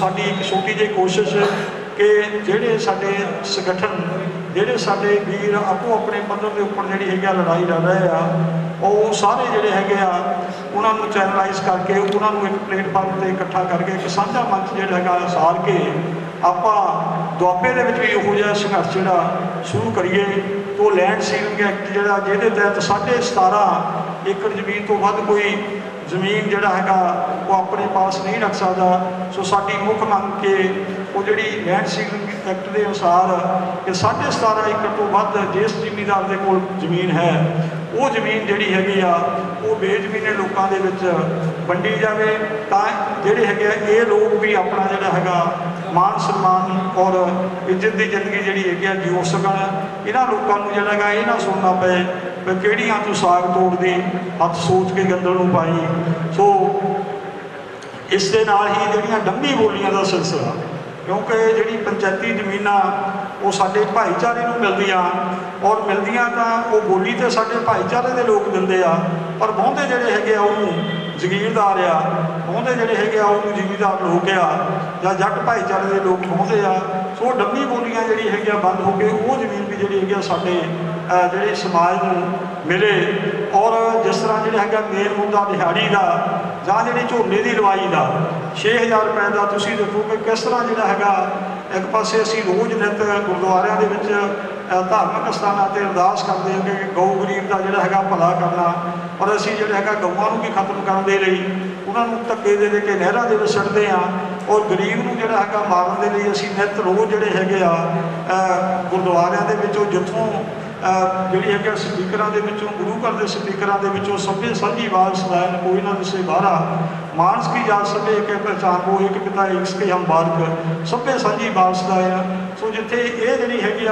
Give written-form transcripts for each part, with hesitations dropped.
साडी एक छोटी जी कोशिश कि जिहड़े साडे संगठन जिहड़े साडे वीर आपो अपने पद्धर के उपर जिहड़ी है लड़ाई लड़ रहे आ वो सारे जिहड़े हैगे आ उन्हां नूं चैनलाइज करके उन्हां नूं एक प्लेटफार्म पर इकट्ठा करके एक साझा मंच जिहड़ा हैगा सार के आपां दुआबे दे विच भी उहो जिहा संघर्ष जिहड़ा शुरू करिए। तो लैंड सीलिंग एक्ट जिहड़ा जिहदे तहत 17.5 एकड़ जमीन तो वध कोई जमीन जिहड़ा हैगा वो अपने पास नहीं रख सकता। सो साडी मुख मंग के वो जिहड़ी लैंड सीलिंग एक्ट के अनुसार कि 17.5 एकड़ तो वध जिस जिमीदार के कोल जमीन है वो जमीन जिहड़ी हैगी आ वो बेजमीने लोगों के विच वंडी जाए तां जिहड़े हैगे ये लोग भी अपना जिहड़ा हैगा मान सम्मान और इज्जत की जिंदगी जिहड़ी हैगी आ जीव सकण। इन्हां लोकां नूं जिहड़ा हैगा ये ना सुनना पे भी किहड़ियां तूं साग तोड़दी हथ सोच के गंदल नूं पाई। सो इस दे नाल ही जिहड़ियां डंगी बोलियां दा सिलसिला क्योंकि जिहड़ी पंचायती जमीनां वो साडे भाईचारे नूं मिलदियां और मिलदियां तां वो बोली तो साडे भाईचारे दे लोग दिंदे आ पर बहुते जिहड़े हैगे आ उहनूं जगीरदार आ बहुते जिहड़े हैगे आ उहनूं जिमीदार लोग आ जां जट भाईचारे दे लोग बहुते आ। सो डंगी बोलियां जिहड़ी हैगी आ बंद हो के वो जमीन भी जिहड़ी हैगी आ साडे जिहड़े समाज नूं मिले। और जिस तरह जिहड़ा हैगा मेन मुद्दा दिहाड़ी का जां जिहड़ी झोने की लवाई का 6,000 रुपए का तुसीं देखो कि किस तरह जिहड़ा हैगा एक पासे असीं रोज़ नित गुरुद्वारियां दे विच धार्मिक स्थानां ते अरदास करते हैं कि गौ गरीब का जिहड़ा हैगा भला करना और असीं जिहड़ा हैगा गौआं नूं भी खत्म करन दे लई उन्हां नूं धक्के दे के नहरां दे विच सुੱਟਦੇ हाँ और गरीब नूं जिहड़ा हैगा मारन दे लई असीं नित रोज़ जिहड़े हैगे आ गुरुद्वारियां दे विचों जिੱਥੋਂ जिहड़ी है स्पीकर गुरु घर के स्पीकर सभ्य साझी आवाज़ सुनाए कोई ना दिसे बाहरा मानस की जात सभ्य एक पहचान वो एक पिता एक के हम बारक सभ्य साझी आवाज़ सुनाए। सो जिथे ये जी हैगी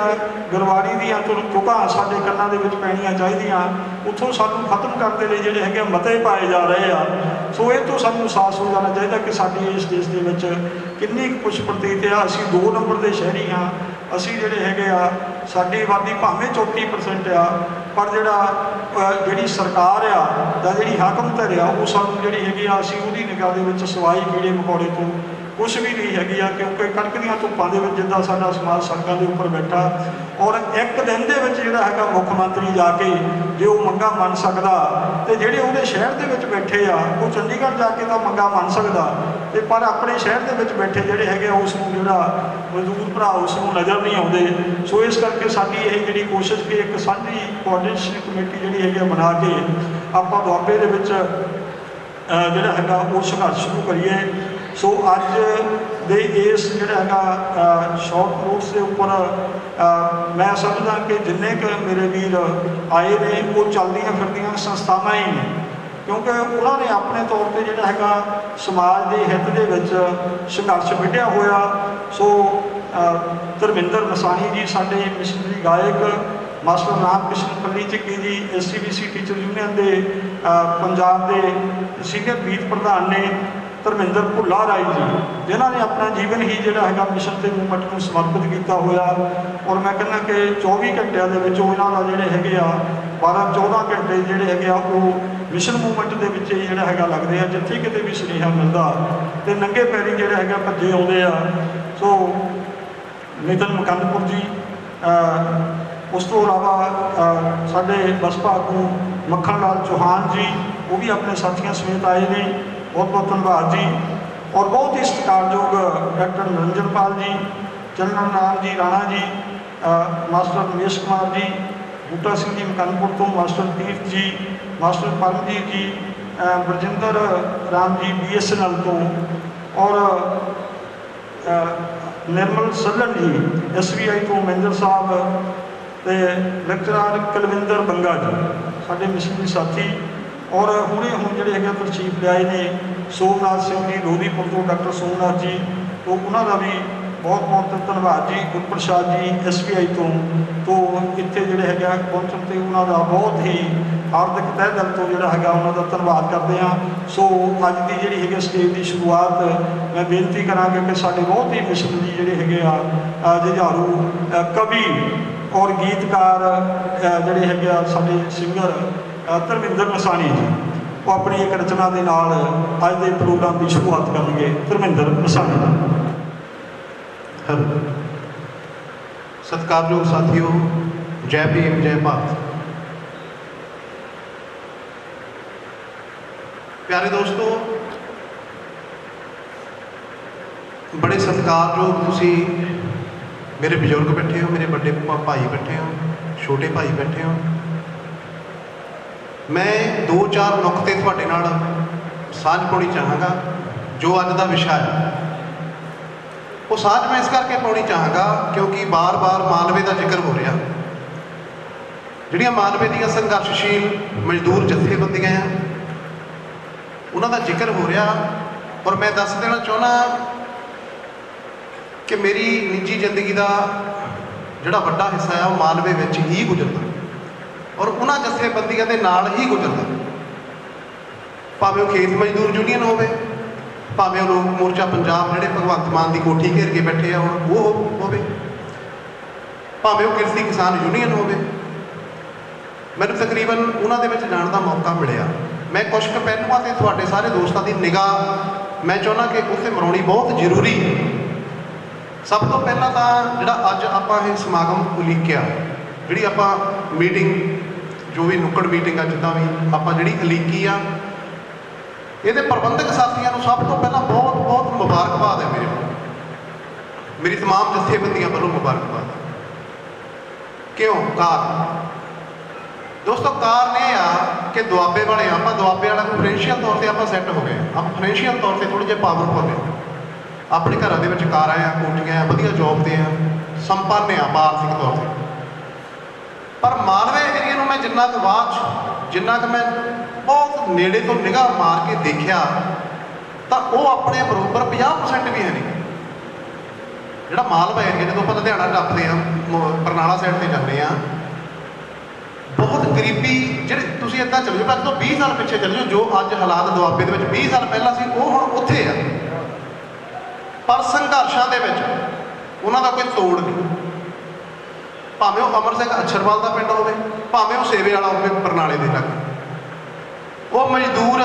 गुरबाणी दी तुकां साडे कन्नां दे विच पैणियां चाहीदियां उत्थों सानूं खत्म करने लई जिहड़े हैगे मते पाए जा रहे हैं। सो ये तो सानूं एहसास हो जाना चाहिए कि साडी इस देश दे विच किन्नी कुछ प्रतीत है। असीं 2 नंबर के शहरी हाँ असीं जिहड़े हैगे साडी आबादी भावें 34% आ पर जिहड़ी सरकार आ जां जिहड़ी हाकम धर आ वो सानूं जिहड़ी हैगी असीं उहदी निगाह दे विच सवाई कीड़े मकोड़े तो कुछ भी नहीं हैगी क्योंकि कड़कदियां धुप्पां दे विच जिद्दां साडा समाज सड़कां दे उपर बैठा और एक दिन दे विच जिहड़ा हैगा मुख मंत्री जाके जे वो मंगां मन सकदा ते जिहड़े उहदे शहर दे विच बैठे आ वो चंडीगढ़ जाके तां मंगां मन सकदा ते पर अपने शहर दे विच बैठे जिहड़े हैगे उस नूं जिहड़ा मजदूर भरा उस नूं नज़र नहीं आउंदे। सो इस करके साडी ये जिहड़ी कोशिश कि एक साझी कोआर्डिनेशन कमेटी जिहड़ी हैगी बना के आपां दुआबे दे विच जिहड़ा हैगा वो संघर्ष शुरू करिए। सो अज दे इस जिहड़ा हैगा शॉर्ट नोट्स के उपर मैं समझदा कि जिन्ने क मेरे वीर आए ने वो चलदियां फिरदियां संस्थावां ही ने क्योंकि उन्होंने अपने तौर पर जिहड़ा हैगा समाज के हित दे विच संघर्ष विढ़िया होया। सो धर्मिंदर मसानी जी साडे मिशनरी गायक मास्टर राम कृष्ण पल्ली झिग्गी जी SCBC टीचर यूनियन के पंजाब के सीनियर मीत प्रधान ने धर्मिंदर भुल्ला राय जी जिन्होंने अपना जीवन ही जिहड़ा हैगा मिशन के मूवमेंट को समर्पित किया होया। और मैं कहना कि 24 घंटिया के इन्हों का जिहड़े हैगे 12-14 घंटे जिहड़े हैगे वो मिशन मूवमेंट के विच ही जिहड़ा हैगा लगदे आ जिथे किते भी सुनेहा मिलदा ते नंगे पैरी जिहड़े हैगा भज्जे आउंदे आ। सो नितिन मुकंदपुर जी उस तो इलावा साडे बसपा आगू मक्खन लाल चौहान जी वो भी अपने साथियों समेत आए ने बहुत बहुत धन्यवाद जी। और बहुत ही सत्कारयोग डॉक्टर निरंजन पाल जी चंद्रन राम जी राणा जी मास्टर रमेश कुमार जी बूटा सिंह जी मकनपुर तो मास्टर तीर्थ जी मास्टर परमजीत जी बरजिंदर राम जी BSNL तो और निर्मल सल्लन जी SBI तो मैनेजर साहब तो लेक्चरार कुलविंदर बंगा जी साडे मिशनरी साथी और हुणे हुण जिहड़े हैगे तशरीफ लिआए ने सोमनाथ सिंह जी लोधीपुर तो डॉक्टर सोमनाथ जी तो उन्होंने भी बहुत बहुत धन्यवाद जी। गुरप्रसाद जी SBI तो इत्थे जिहड़े हैगे पहुंचण ते उन्हों का बहुत ही हार्दिक तह दिल तो जिहड़ा हैगा उन्हों का धन्यवाद करते हैं। सो अज की जिहड़ी हैगी स्टेज की शुरुआत मैं बेनती करांगा कि साडे बहुत ही मिशनरी जिहड़े हैगे जुझारू कवि और गीतकार जिहड़े हैगे साडे सिंगर धर्मिंदर मसानी जी वो अपनी एक रचना के नाल अज के प्रोग्राम की शुरुआत करेंगे। धर्मिंदर मसानी। हेलो सत्कारयोग साथियों, जय भीम जय भारत। प्यारे दोस्तों, बड़े सत्कारयोग तुसी मेरे बजुर्ग बैठे हो, मेरे बड़े भाई बैठे हो, छोटे भाई बैठे हो। मैं दो चार नुकते तुहाडे नाल साझ पाउणी चाहांगा। जो अज का विषय है वो साझ मैं इस करके पाउणी चाहांगा क्योंकि बार बार मालवे का जिक्र हो रहा। जिहड़ियां मालवे दीयां संघर्षशील मजदूर जथेबंदियां हैं उन्हां दा जिक्र हो रहा। और मैं दस देना चाहुंदा कि मेरी निजी जिंदगी का जिहड़ा वड्डा हिस्सा है वो मालवे विच ही गुजरदा और उन्हां जथेबंदियां दे नाल ही गुजरदा। भावें वो खेत मजदूर यूनीयन होवे, भावें लोक मोर्चा पंजाब जिहड़े भगवंत मान की कोठी घेर के बैठे आ वो होवे, भावें वो किरती किसान यूनीयन होवे। मैनूं तकरीबन उन्हां दे विच जाण दा मौका मिलिया। मैं कुछ क पहलुआं ते तुहाडे सारे दोस्तां दी निगाह मैं चाहुंदा कि उत्थे मराउणी बहुत जरूरी है। सब तो पहला तो जिहड़ा अज आपां इह समागम उलीकिया, जिहड़ी आपां मीटिंग जो भी नुक्कड़ मीटिंग आ जिद्दां भी आपां जिहड़ी उलीकी आ, ਇਹਦੇ ਪ੍ਰਬੰਧਕ ਸਾਥੀਆਂ ਨੂੰ ਸਭ ਤੋਂ ਪਹਿਲਾਂ ਬਹੁਤ ਬਹੁਤ ਮੁਬਾਰਕਬਾਦ ਹੈ। ਮੇਰੀ तमाम ਜਥੇਬੰਦੀਆਂ ਵੱਲੋਂ ਮੁਬਾਰਕਬਾਦ। ਕਿਉਂ? ਕਾਰਨ ਦੋਸਤੋ, ਕਾਰਨ ਇਹ ਆ ਕਿ ਦੁਆਬੇ ਵਾਲੇ ਆਪਾਂ ਦੁਆਬੇ ਵਾਲਾ ਫਾਈਨੈਂਸ਼ੀਅਲ ਤੌਰ ਤੇ ਆਪਾਂ ਸੈੱਟ ਹੋ ਗਏ। ਆਪਾਂ ਫਾਈਨੈਂਸ਼ੀਅਲ ਤੌਰ ਤੇ ਥੋੜ੍ਹੇ ਜਿਹੇ ਪਾਵਰਫੁਲ ਹਾਂ, ਆਪਣੇ ਘਰਾਂ ਦੇ ਵਿੱਚ ਕਾਰਾਂ ਆ, ਕੋਠੀਆਂ ਆ, ਵਧੀਆ ਜੋਬ ਤੇ ਆ, ਸੰਪੰਨ ਆ ਆਰਥਿਕ ਤੌਰ ਤੇ। ਪਰ ਮਾਲਵੇ ਏਰੀਏ ਨੂੰ ਮੈਂ ਜਿੰਨਾ ਕੁ ਬਾਅਦ ਜਿੰਨਾ ਕੁ ਮੈਂ बहुत नेड़े तो निगाह मार के देखा तो वो अपने बरोबर 50% भी है नहीं। जो मालवा एरिया जो आप लुधियाना टपते हैं, बरनाला साइड से जाते हैं, बहुत गरीबी जो तुम इदा चलो जाओ, तो 20 साल पिछे चले जाओ, जो अज हालात दुआबे के 20 साल पहला सी वो हुण उत्थे आ। पर संघर्षां दे विच उन्हां दा कोई तोड़ नहीं। भावें वो अमर सिंह अछरवाल का पिंड होवे, भावें वो सेवे वाला होवे बरनाले दे लागे, वो मजदूर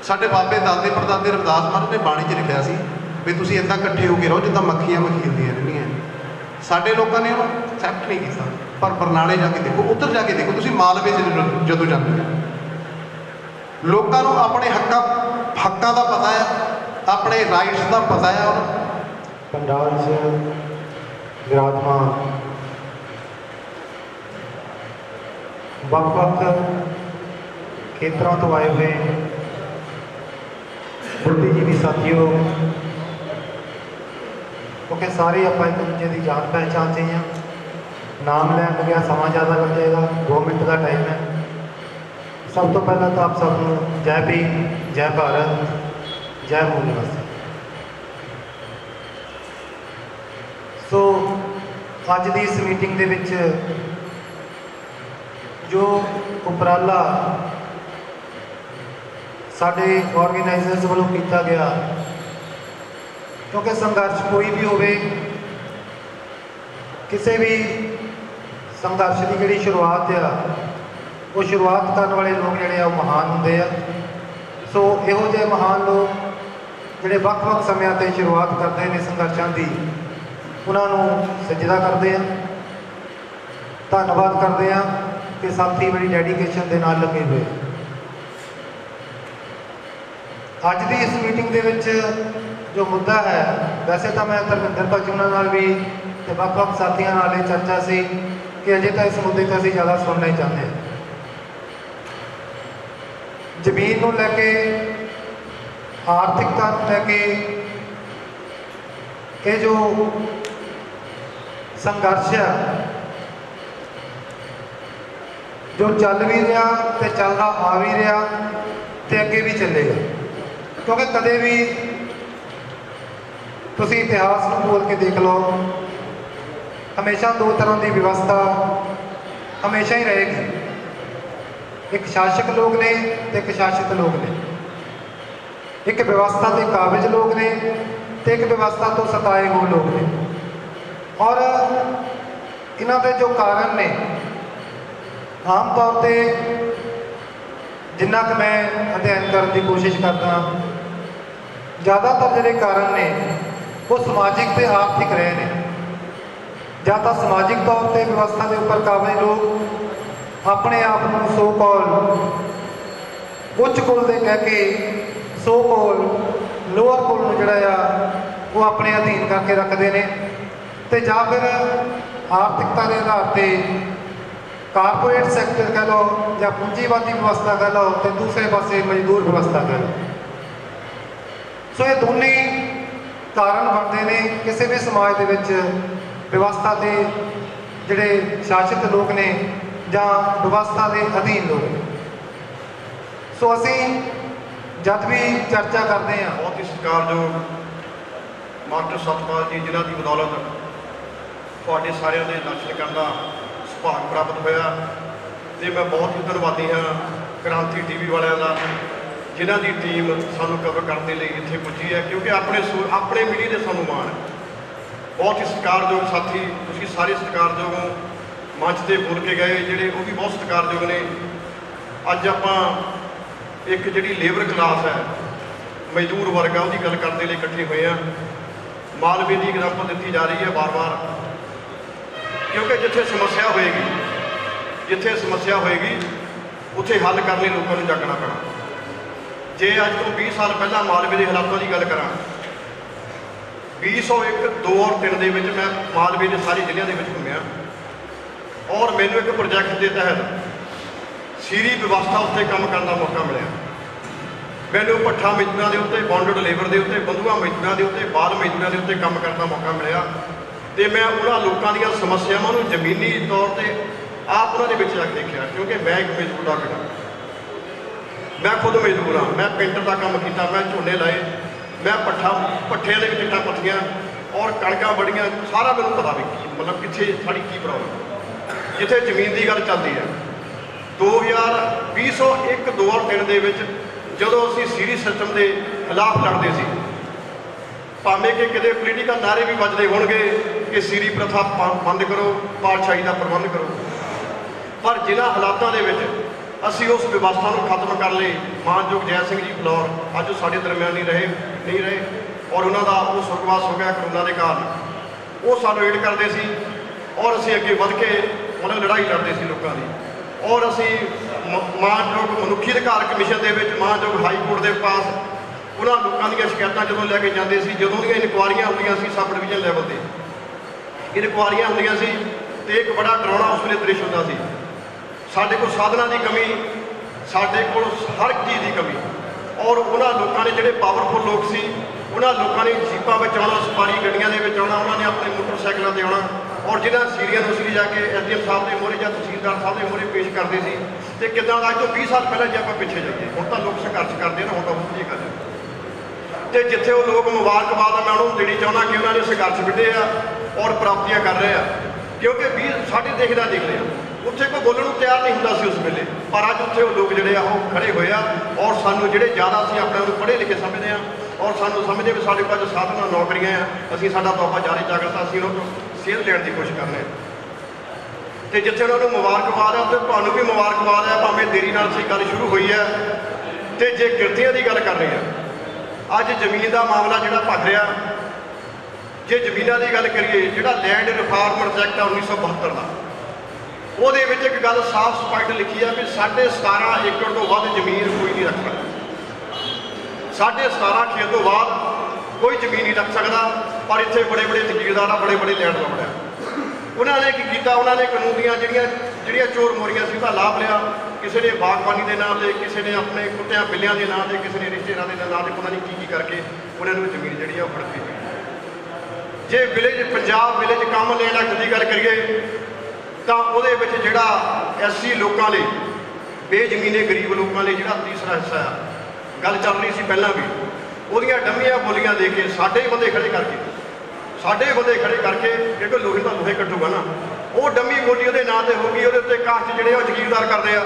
साडे बाबे दादे परदादे रविदास महाराज ने बाणी च लिखिया सी भी तुसीं इदां इकट्ठे हो के रहो जिद्दां मक्खियां मखीरदियां रहिंदियां। साडे लोकां ने उहनूं एक्सैप्ट नहीं कीता। पर बरनाले जाके देखो, उधर जाके देखो, तुसीं मालवे जदों जांदे हो, लोकां नूं अपने हक्कां दा पता है, अपने राइट्स का पता है। और पंडाल च विराजमान ਵੱਖ-ਵੱਖ खेतरों तो आए हुए बुद्धिजीवी साथियों, क्योंकि सारे आप एक दूजे की जान पहचान से हैं। नाम लैन गया समा ज़्यादा लग जाएगा, 2 मिनट का टाइम है। सब तो पहला तो आप सबको जय भीम जय भारत जय मूल निवासी। सो अज की इस मीटिंग के विच जो उपराला साडे ऑर्गेनाइजर्स वालों किया गया, क्योंकि संघर्ष कोई भी होवे, किसी भी संघर्ष की जिहड़ी शुरुआत आ वो शुरुआत करने वाले लोग जिहड़े आ महान होंदे आ। सो इहो जिहे महान लोग जिहड़े वख-वख समयां ते शुरुआत करते हैं संघर्षां की, उन्होंने सजदा करते हैं, धन्नवाद करते हैं कि साथी बड़ी डेडिकेशन के नाल लगे हुए। अज की इस मीटिंग के विच जो मुद्दा है, वैसे तो मैं धर्मिंदर भाजी उन्होंने भी तो वख-वख साथियों नाल चर्चा सी कि अजे तो इस मुद्दे तो असीं ज़्यादा सुनना ही चाहते हैं। जमीन को लैके, आर्थिकता को लैके ये जो संघर्ष है जो चल भी रहा तो चलता आ भी रहा तो अगे भी चलेगा। क्योंकि कदे भी तुसी इतिहास को बोल के देख लो, हमेशा 2 तरह की व्यवस्था हमेशा ही रहेगी। एक शासक लोग ने तो एक शासित लोग ने, एक व्यवस्था के काबिज लोग ने तो एक व्यवस्था तो सताए हुए लोग ने। और इन्हां दे जो कारण ने आम तौर पर जिन्ना कि मैं अध्ययन करने की कोशिश करता, ज़्यादातर जोड़े कारण ने ਉਹ ਸਮਾਜਿਕ ਤੇ ਆਰਥਿਕ ਰਹੇ ਨੇ। ਜਾਂ ਤਾਂ ਸਮਾਜਿਕ ਤੌਰ ਤੇ ਵਿਵਸਥਾ ਦੇ ਉੱਪਰ ਕਾਬਜ਼ ਲੋਕ ਆਪਣੇ ਆਪ ਨੂੰ ਸੋ ਕਾਲ ਉੱਚ ਕੁਲ ਦੇ ਕਹਿ ਕੇ ਸੋ ਕਾਲ ਲੋਅਰ ਕੁਲ ਨੂੰ ਜਿਹੜਾ ਆ ਉਹ ਆਪਣੇ ਅਧੀਨ ਕਰਕੇ ਰੱਖਦੇ ਨੇ, ਤੇ ਜਾਂ ਫਿਰ ਆਰਥਿਕਤਾ ਦੇ ਆਧਾਰ ਤੇ ਕਾਰਪੋਰੇਟ ਸੈਕਟਰ ਕਹਿ ਲਓ ਜਾਂ ਪੂੰਜੀਵਾਦੀ ਵਿਵਸਥਾ ਕਹਿ ਲਓ, ਤੇ ਦੂਸਰੇ ਪਾਸੇ ਮਜ਼ਦੂਰ ਵਿਵਸਥਾ ਕਹਿ ਲਓ। ਸੋ ਇਹ ਦੋਨੇ ਕਾਰਨ ਬਣਦੇ ਨੇ ਕਿਸੇ ਵੀ ਸਮਾਜ ਦੇ ਵਿੱਚ ਵਿਵਸਥਾ ਦੇ ਜਿਹੜੇ ਸ਼ਾਸਿਤ ਲੋਕ ਨੇ ਜਾਂ ਵਿਵਸਥਾ ਦੇ ਅਧੀਨ ਲੋਕ ਨੇ। ਸੋ ਅਸੀਂ ਜਦ ਵੀ ਚਰਚਾ ਕਰਦੇ ਹਾਂ, ਬਹੁਤ ਹੀ ਸਤਿਕਾਰਯੋਗ ਮਾਸਟਰ ਸਤਪਾਲ ਜੀ, ਜਿਨ੍ਹਾਂ ਦੀ ਬਦੌਲਤ ਤੁਹਾਡੇ ਸਾਰਿਆਂ ਦੇ ਦਰਸ਼ਨ ਕਰਨ ਦਾ ਸੁਭਾਗ ਪ੍ਰਾਪਤ ਹੋਇਆ, ਤੇ ਮੈਂ ਬਹੁਤ ਹੀ ਧੰਨਵਾਦੀ ਹਾਂ ਕ੍ਰਾਂਤੀ ਟੀਵੀ ਵਾਲਿਆਂ ਦਾ, ਜਿਨ੍ਹਾਂ ਦੀ ਟੀਮ ਸਾਨੂੰ ਕਵਰ ਕਰਨ ਦੇ ਲਈ ਇੱਥੇ ਪੁੱਜੀ ਹੈ, ਕਿਉਂਕਿ ਆਪਣੇ ਮੀਡੀਆ ਦੇ ਸਾਨੂੰ ਮਾਣ ਹੈ। ਬਹੁਤ ਹੀ ਸਤਿਕਾਰਯੋਗ ਸਾਥੀ, ਤੁਸੀਂ ਸਾਰੇ ਸਤਿਕਾਰਯੋਗ ਹੋ। ਮੰਚ ਤੇ ਬੋਲ ਕੇ ਗਏ ਜਿਹੜੇ, ਉਹ ਵੀ ਬਹੁਤ ਸਤਿਕਾਰਯੋਗ ਨੇ। ਅੱਜ ਆਪਾਂ ਇੱਕ ਜਿਹੜੀ ਲੇਬਰ ਕਲਾਸ ਹੈ, ਮਜ਼ਦੂਰ ਵਰਗ ਆ, ਉਹਦੀ ਗੱਲ ਕਰਨ ਦੇ ਲਈ ਇਕੱਠੇ ਹੋਏ ਆ। ਮਾਲਵੇ ਦੀ ਐਗਜ਼ਾਮਪਲ ਦਿੱਤੀ ਜਾ ਰਹੀ ਹੈ ਵਾਰ-ਵਾਰ, ਕਿਉਂਕਿ ਜਿੱਥੇ ਸਮੱਸਿਆ ਹੋਏਗੀ ਉੱਥੇ ਹੱਲ ਕਰਨ ਲਈ ਲੋਕਾਂ ਨੂੰ ਜਾਗਣਾ ਪੈਣਾ। ਜੇ ਅੱਜ ਤੋਂ 20 ਸਾਲ ਪਹਿਲਾਂ ਮਾਲਵੇ ਦੇ ਹਾਲਾਤਾਂ ਦੀ ਗੱਲ ਕਰਾਂ, 2001, 2 ਔਰ 3 ਦੇ ਵਿੱਚ ਮੈਂ ਮਾਲਵੇ ਦੇ ਸਾਰੇ ਜ਼ਿਲ੍ਹਿਆਂ ਦੇ ਵਿੱਚ ਘੁੰਮਿਆ, ਔਰ ਮੈਨੂੰ ਇੱਕ ਪ੍ਰੋਜੈਕਟ ਦੇ ਤਹਿਤ ਸੀਰੀ ਵਿਵਸਥਾ ਉੱਤੇ ਕੰਮ ਕਰਨ ਦਾ ਮੌਕਾ ਮਿਲਿਆ। ਮੈਨੂੰ ਭੱਠਾ ਮਜ਼ਦੂਰਾਂ ਦੇ ਉੱਤੇ, ਬੌਂਡਡ ਲੇਬਰ ਦੇ ਉੱਤੇ, ਬੰਧੂਆ ਮਜ਼ਦੂਰਾਂ ਦੇ ਉੱਤੇ, ਬਾਲ ਮਜ਼ਦੂਰਾਂ ਦੇ ਉੱਤੇ ਕੰਮ ਕਰਨ ਦਾ ਮੌਕਾ ਮਿਲਿਆ, ਤੇ ਮੈਂ ਉਹਨਾਂ ਲੋਕਾਂ ਦੀਆਂ ਸਮੱਸਿਆਵਾਂ ਨੂੰ ਜ਼ਮੀਨੀ ਤੌਰ ਤੇ ਆਪ ਉਹਨਾਂ ਦੇ ਵਿੱਚ ਜਾ ਕੇ ਦੇਖਿਆ, ਕਿਉਂਕਿ ਮੈਂ ਇੱਕ ਮਜ਼ਦੂਰ ਦਾ ਬੇਟਾ, ਮੈਂ ਖੁਦ ਮਜ਼ਦੂਰ ਹਾਂ। ਮੈਂ ਪੇਂਟਰ ਦਾ ਕੰਮ ਕੀਤਾ, ਮੈਂ ਝੋਨੇ ਲਾਏ, ਮੈਂ ਭੱਠਿਆਂ ਦੇ ਵਿੱਚ ਇੱਟਾਂ ਪੱਥੀਆਂ ਔਰ ਕਣਕਾਂ ਬੜੀਆਂ, ਸਾਰਾ ਮੈਨੂੰ ਪਤਾ ਵੀ ਮਤਲਬ ਕਿੱਥੇ ਸਾਡੀ ਕੀ ਪ੍ਰੋਬਲਮ। ਜਿੱਥੇ ਜ਼ਮੀਨ ਦੀ ਗੱਲ ਚੱਲਦੀ ਹੈ, 2001, 2 ਔਰ 3 ਦੇ ਵਿੱਚ ਜਦੋਂ ਅਸੀਂ ਸੀਰੀ ਸਿਸਟਮ ਦੇ ਖਿਲਾਫ ਲੜਦੇ ਸੀ, ਭਾਵੇਂ ਕਿ ਕਿਤੇ ਪੋਲੀਟੀਕਲ ਨਾਅਰੇ ਵੀ ਵੱਜਦੇ ਹੋਣਗੇ ਕਿ ਸੀਰੀ ਪ੍ਰਥਾ ਬੰਦ ਕਰੋ, ਪਾਤਸ਼ਾਹੀ ਦਾ ਪ੍ਰਬੰਧ ਕਰੋ, ਪਰ ਜਿਨ੍ਹਾਂ ਹਾਲਾਤਾਂ ਦੇ ਵਿੱਚ ਅਸੀਂ ਉਸ ਵਿਵਸਥਾ ਨੂੰ ਖਤਮ ਕਰਨ ਲਈ, ਮਾਨਯੋਗ ਜੈ ਸਿੰਘ ਜੀ ਫਲੋਰ ਅੱਜ ਉਹ ਸਾਡੇ ਦਰਮਿਆਨ ਨਹੀਂ ਰਹੇ ਔਰ ਉਹਨਾਂ ਦਾ ਉਹ ਸੁਰਗਵਾਸ ਹੋ ਗਿਆ ਕਰੋਨਾ ਦੇ ਕਾਰਨ। ਉਹ ਸਾਨੂੰ ਏਡ ਕਰਦੇ ਸੀ ਔਰ ਅਸੀਂ ਅੱਗੇ ਵੱਧ ਕੇ ਉਹਨਾਂ ਲੜਾਈ ਲੜਦੇ ਸੀ ਲੋਕਾਂ ਦੀ, ਔਰ ਅਸੀਂ ਮਾਨਯੋਗ ਮਨੁੱਖੀ ਅਧਿਕਾਰ ਕਮਿਸ਼ਨ ਦੇ ਵਿੱਚ, ਮਾਨਯੋਗ ਹਾਈ ਕੋਰਟ ਦੇ ਪਾਸ ਉਹਨਾਂ ਲੋਕਾਂ ਦੀਆਂ ਸ਼ਿਕਾਇਤਾਂ ਜਦੋਂ ਲੈ ਕੇ ਜਾਂਦੇ ਸੀ, ਜਦੋਂ ਦੀਆਂ ਇਨਕੁਆਰੀਆਂ ਹੁੰਦੀਆਂ ਸੀ ਸਬ ਡਿਵੀਜ਼ਨ ਲੈਵਲ ਤੇ ਇਨਕੁਆਰੀਆਂ ਹੁੰਦੀਆਂ ਸੀ, ਤੇ ਇੱਕ ਬੜਾ ਡਰਾਉਣਾ ਉਸ ਵੇਲੇ ਦ੍ਰਿਸ਼ ਹੁੰਦਾ ਸੀ। ਸਾਡੇ ਕੋਲ ਸਾਧਨਾਂ ਦੀ ਕਮੀ, ਸਾਡੇ ਕੋਲ ਹਰ ਚੀਜ਼ ਦੀ ਕਮੀ, ਔਰ ਉਹਨਾਂ ਲੋਕਾਂ ਨੇ ਜਿਹੜੇ ਪਾਵਰਫੁਲ ਲੋਕ ਸੀ, ਉਹਨਾਂ ਲੋਕਾਂ ਨੇ ਜੀਪਾਂ ਵਿੱਚ ਆਉਣਾ, ਸਫਾਰੀ ਗੱਡੀਆਂ ਦੇ ਵਿੱਚ ਆਉਣਾ, ਉਹਨਾਂ ਨੇ ਆਪਣੇ ਮੋਟਰਸਾਈਕਲਾਂ ਤੇ ਆਉਣਾ, ਔਰ ਜਿਹਨਾਂ ਸੀਰੀਆਂ ਨੂੰ ਅਸੀਂ ਜਾ ਕੇ ਐਸਡੀਐਮ ਸਾਹਿਬ ਦੇ ਮੂਹਰੇ ਜਾਂ ਤਹਿਸੀਲਦਾਰ ਸਾਹਿਬ ਦੇ ਮੂਹਰੇ ਪੇਸ਼ ਕਰਦੇ ਸੀ। ਤੇ ਕਿੱਦਾਂ ਅੱਜ ਤੋਂ 20 ਸਾਲ ਪਹਿਲਾਂ ਜੇ ਆਪਾਂ ਪਿੱਛੇ ਜਾਈਏ, ਹੁਣ ਤਾਂ ਲੋਕ ਸੰਘਰਸ਼ ਕਰਦੇ ਨੇ, ਹੁਣ ਤਾਂ ਵਧੀਆ ਗੱਲ ਹੈ। ਤੇ ਜਿੱਥੇ ਉਹ ਲੋਕ ਮੁਬਾਰਕਬਾਦ ਆ, ਮੈਂ ਉਹਨੂੰ ਦੇਣੀ ਚਾਹੁੰਦਾ ਕਿ ਉਹਨਾਂ ਨੇ ਸੰਘਰਸ਼ ਵਿੱਢੇ ਆ ਔਰ ਪ੍ਰਾਪਤੀਆਂ ਕਰ ਰਹੇ ਆ, ਕਿਉਂਕਿ ਸਾਡੇ ਦੇਖਦੇ ਆ ਉੱਥੇ ਕੋਈ ਬੋਲਣ ਨੂੰ ਤਿਆਰ ਨਹੀਂ ਹੁੰਦਾ ਸੀ ਉਸ ਵੇਲੇ, ਪਰ ਅੱਜ ਉੱਥੇ ਉਹ ਲੋਕ ਜਿਹੜੇ ਆ ਉਹ ਖੜੇ ਹੋਏ ਆ, ਔਰ ਸਾਨੂੰ ਜਿਹੜੇ ਜ਼ਿਆਦਾ ਅਸੀਂ ਆਪਣੇ ਨੂੰ ਪੜ੍ਹੇ ਲਿਖੇ ਸਮਝਦੇ ਆ, ਔਰ ਸਾਨੂੰ ਸਮਝਦੇ ਵੀ ਸਾਡੇ ਕੋਲ ਸਾਧਨਾਂ ਨੌਕਰੀਆਂ ਆ, ਅਸੀਂ ਸਾਡਾ ਤੋਹਫਾ ਜਾਰੀ ਜਾਗਰਤਾ ਅਸੀਂ ਉਹਨਾਂ ਤੋਂ ਸੇਧ ਲੈਣ ਦੀ ਕੋਸ਼ਿਸ਼ ਕਰ ਰਹੇ ਹਾਂ। ਤੇ ਜਿੱਥੇ ਉਹਨਾਂ ਨੂੰ ਮੁਬਾਰਕਬਾਦ ਆ, ਤੇ ਤੁਹਾਨੂੰ ਵੀ ਮੁਬਾਰਕਬਾਦ ਆ, ਭਾਵੇਂ ਦੇਰੀ ਨਾਲ ਅਸੀਂ ਗੱਲ ਸ਼ੁਰੂ ਹੋਈ ਹੈ। ਤੇ ਜੇ ਕਿਰਤੀਆਂ ਦੀ ਗੱਲ ਕਰ ਰਹੇ ਆ, ਅੱਜ ਜ਼ਮੀਨ ਦਾ ਮਾਮਲਾ ਜਿਹੜਾ ਭੱਜ ਰਿਹਾ, ਜੇ ਜ਼ਮੀਨਾਂ ਦੀ ਗੱਲ ਕਰੀਏ, ਜਿਹੜਾ ਲੈਂਡ ਰਿਫਾਰਮਰਸ ਐਕਟ ਆ 1972 ਦਾ, ਉਹਦੇ ਵਿੱਚ ਇੱਕ ਗੱਲ ਸਾਫ਼ ਸਪਸ਼ਟ ਲਿਖੀ ਆ ਵੀ 17.5 ਏਕੜ ਤੋਂ ਵੱਧ ਜ਼ਮੀਨ ਕੋਈ ਨਹੀਂ ਰੱਖ ਸਕਦਾ। 17.5 ਖੇਤ ਤੋਂ ਬਾਅਦ ਕੋਈ ਜ਼ਮੀਨ ਨਹੀਂ ਰੱਖ ਸਕਦਾ, ਪਰ ਇੱਥੇ ਬੜੇ ਜ਼ਗੀਰਦਾਰ ਆ, ਬੜੇ ਲੈਂਡ ਲਾਰਡ ਆ। ਉਹਨਾਂ ਨੇ ਕੀ ਕੀਤਾ, ਉਹਨਾਂ ਨੇ ਕਾਨੂੰਨ ਦੀਆਂ ਜਿਹੜੀਆਂ ਚੋਰ ਮੋਰੀਆਂ ਸੀ ਉਹਦਾ ਲਾਭ ਲਿਆ। ਕਿਸੇ ਨੇ ਬਾਗਬਾਨੀ ਦੇ ਨਾਂ ਤੇ, ਕਿਸੇ ਨੇ ਆਪਣੇ ਕੁੱਤਿਆਂ ਬਿੱਲਿਆਂ ਦੇ ਨਾਂ ਤੇ, ਕਿਸੇ ਨੇ ਰਿਸ਼ਤੇਦਾਰਾਂ ਦੇ ਨਾਂ ਤੇ, ਪਤਾ ਨਹੀਂ ਕੀ ਕਰਕੇ ਉਹਨਾਂ ਨੂੰ ਜ਼ਮੀਨ ਜਿਹੜੀ ਆ ਉਹ ਫੜ ਦਿੱਤੀ। ਜੇ ਪੰਜਾਬ ਵਿਲੇਜ ਕੰਮ ਲੈਣ ਐਕਟ ਦੀ ਗੱਲ ਕਰੀਏ ਤਾਂ ਉਹਦੇ ਵਿੱਚ ਜਿਹੜਾ ਐਸਸੀ ਲੋਕਾਂ ਲਈ, ਬੇਜ਼ਮੀਨੇ ਗਰੀਬ ਲੋਕਾਂ ਲਈ ਜਿਹੜਾ ਤੀਸਰਾ ਹਿੱਸਾ ਆ, ਗੱਲ ਚੱਲ ਰਹੀ ਸੀ ਪਹਿਲਾਂ ਵੀ, ਉਹਦੀਆਂ ਡੰਮੀਆਂ ਬੋਲੀਆਂ ਦੇ ਕੇ ਸਾਡੇ ਬੰਦੇ ਖੜੇ ਕਰਕੇ, ਕਿਉਂਕਿ ਲੋਹੇ ਦਾ ਲੋਹੇ ਕੱਟੂਗਾ ਨਾ, ਉਹ ਡੰਮੀ ਬੋਲੀ ਉਹਦੇ ਨਾਂ ਤੇ ਹੋਊਗੀ, ਉਹਦੇ ਉੱਤੇ ਕਾਸਟ ਜਿਹੜੇ ਉਹ ਜ਼ਗੀਰਦਾਰ ਕਰਦੇ ਆ।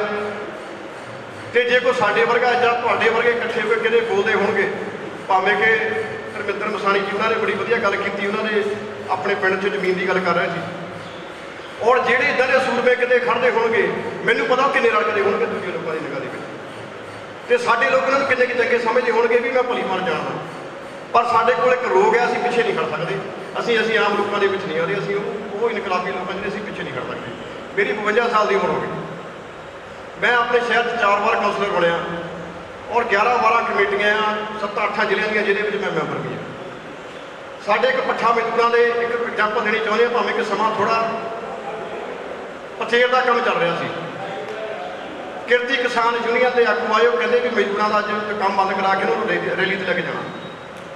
ਤੇ ਜੇ ਕੋਈ ਸਾਡੇ ਵਰਗਾ ਜਾਂ ਤੁਹਾਡੇ ਵਰਗੇ ਇਕੱਠੇ ਹੋ ਕੇ ਕਿਤੇ ਬੋਲਦੇ ਹੋਣਗੇ, ਭਾਵੇਂ ਕਿ ਧਰਮਿੰਦਰ ਮਸਾਣੀ ਜੀ ਉਹਨਾਂ ਨੇ ਬੜੀ ਵਧੀਆ ਗੱਲ ਕੀਤੀ, ਉਹਨਾਂ ਨੇ ਆਪਣੇ ਪਿੰਡ 'ਚ ਜ਼ਮੀਨ ਦੀ ਗੱਲ ਕਰ ਰਹੇ ਸੀ, ਔਰ ਜਿਹੜੇ ਇੱਦਾਂ ਦੇ ਸੂਰਮੇ ਕਿਤੇ ਖੜਦੇ ਹੋਣਗੇ, ਮੈਨੂੰ ਪਤਾ ਉਹ ਕਿੰਨੇ ਰੜਕਦੇ ਹੋਣਗੇ ਦੂਜੇ ਲੋਕਾਂ ਦੀ ਨਿਗਾਹ ਦੇ ਵਿੱਚ, ਤੇ ਸਾਡੇ ਲੋਕ ਉਹਨਾਂ ਨੂੰ ਕਿੰਨੇ ਚੰਗੇ ਸਮਝਦੇ ਹੋਣਗੇ ਵੀ ਮੈਂ ਭਲੀ ਮਾਰ ਜਾਣਦਾ। ਪਰ ਸਾਡੇ ਕੋਲ ਇੱਕ ਰੋਗ ਹੈ, ਅਸੀਂ ਪਿੱਛੇ ਨਹੀਂ ਖੜ ਸਕਦੇ। ਅਸੀਂ ਆਮ ਲੋਕਾਂ ਦੇ ਵਿੱਚ ਨਹੀਂ ਆਉਂਦੇ, ਅਸੀਂ ਉਹ ਇਨਕਲਾਬੀ ਲੋਕਾਂ ਜਿਹੜੇ ਅਸੀਂ ਪਿੱਛੇ ਨਹੀਂ ਖੜ ਸਕਦੇ। ਮੇਰੀ 52 ਸਾਲ ਦੀ ਉਮਰ ਹੋ ਗਈ। ਮੈਂ ਆਪਣੇ ਸ਼ਹਿਰ 'ਚ 4 ਵਾਰ ਕਾਉਂਸਲਰ ਬਣਿਆ ਔਰ 11-12 ਕਮੇਟੀਆਂ ਆ 7-8 ਜ਼ਿਲ੍ਹਿਆਂ ਦੀਆਂ, ਜਿਹਦੇ ਵਿੱਚ ਮੈਂ ਮੈਂਬਰ ਵੀ ਹਾਂ। ਸਾਡੇ ਇੱਕ ਪੱਠਾ ਮਜ਼ਦੂਰਾਂ ਦੇ ਇੱਕ ਐਗਜ਼ਾਮਪਲ ਦੇਣੀ ਚਾਹੁੰਦੇ ਹਾਂ, ਭਾਵੇਂ ਕਿ ਸਮਾਂ ਥੋੜ੍ਹਾ ਪਚੇਰ ਦਾ ਕੰਮ ਚੱਲ ਰਿਹਾ ਸੀ। ਕਿਰਤੀ ਕਿਸਾਨ ਯੂਨੀਅਨ ਦੇ ਆਗੂ ਆਏ, ਉਹ ਕਹਿੰਦੇ ਵੀ ਮਜ਼ਦੂਰਾਂ ਦਾ ਅੱਜ ਕੰਮ ਬੰਦ ਕਰਾ ਕੇ ਉਹਨੂੰ ਰੈਲੀ 'ਤੇ ਲੈ ਕੇ ਜਾਣਾ।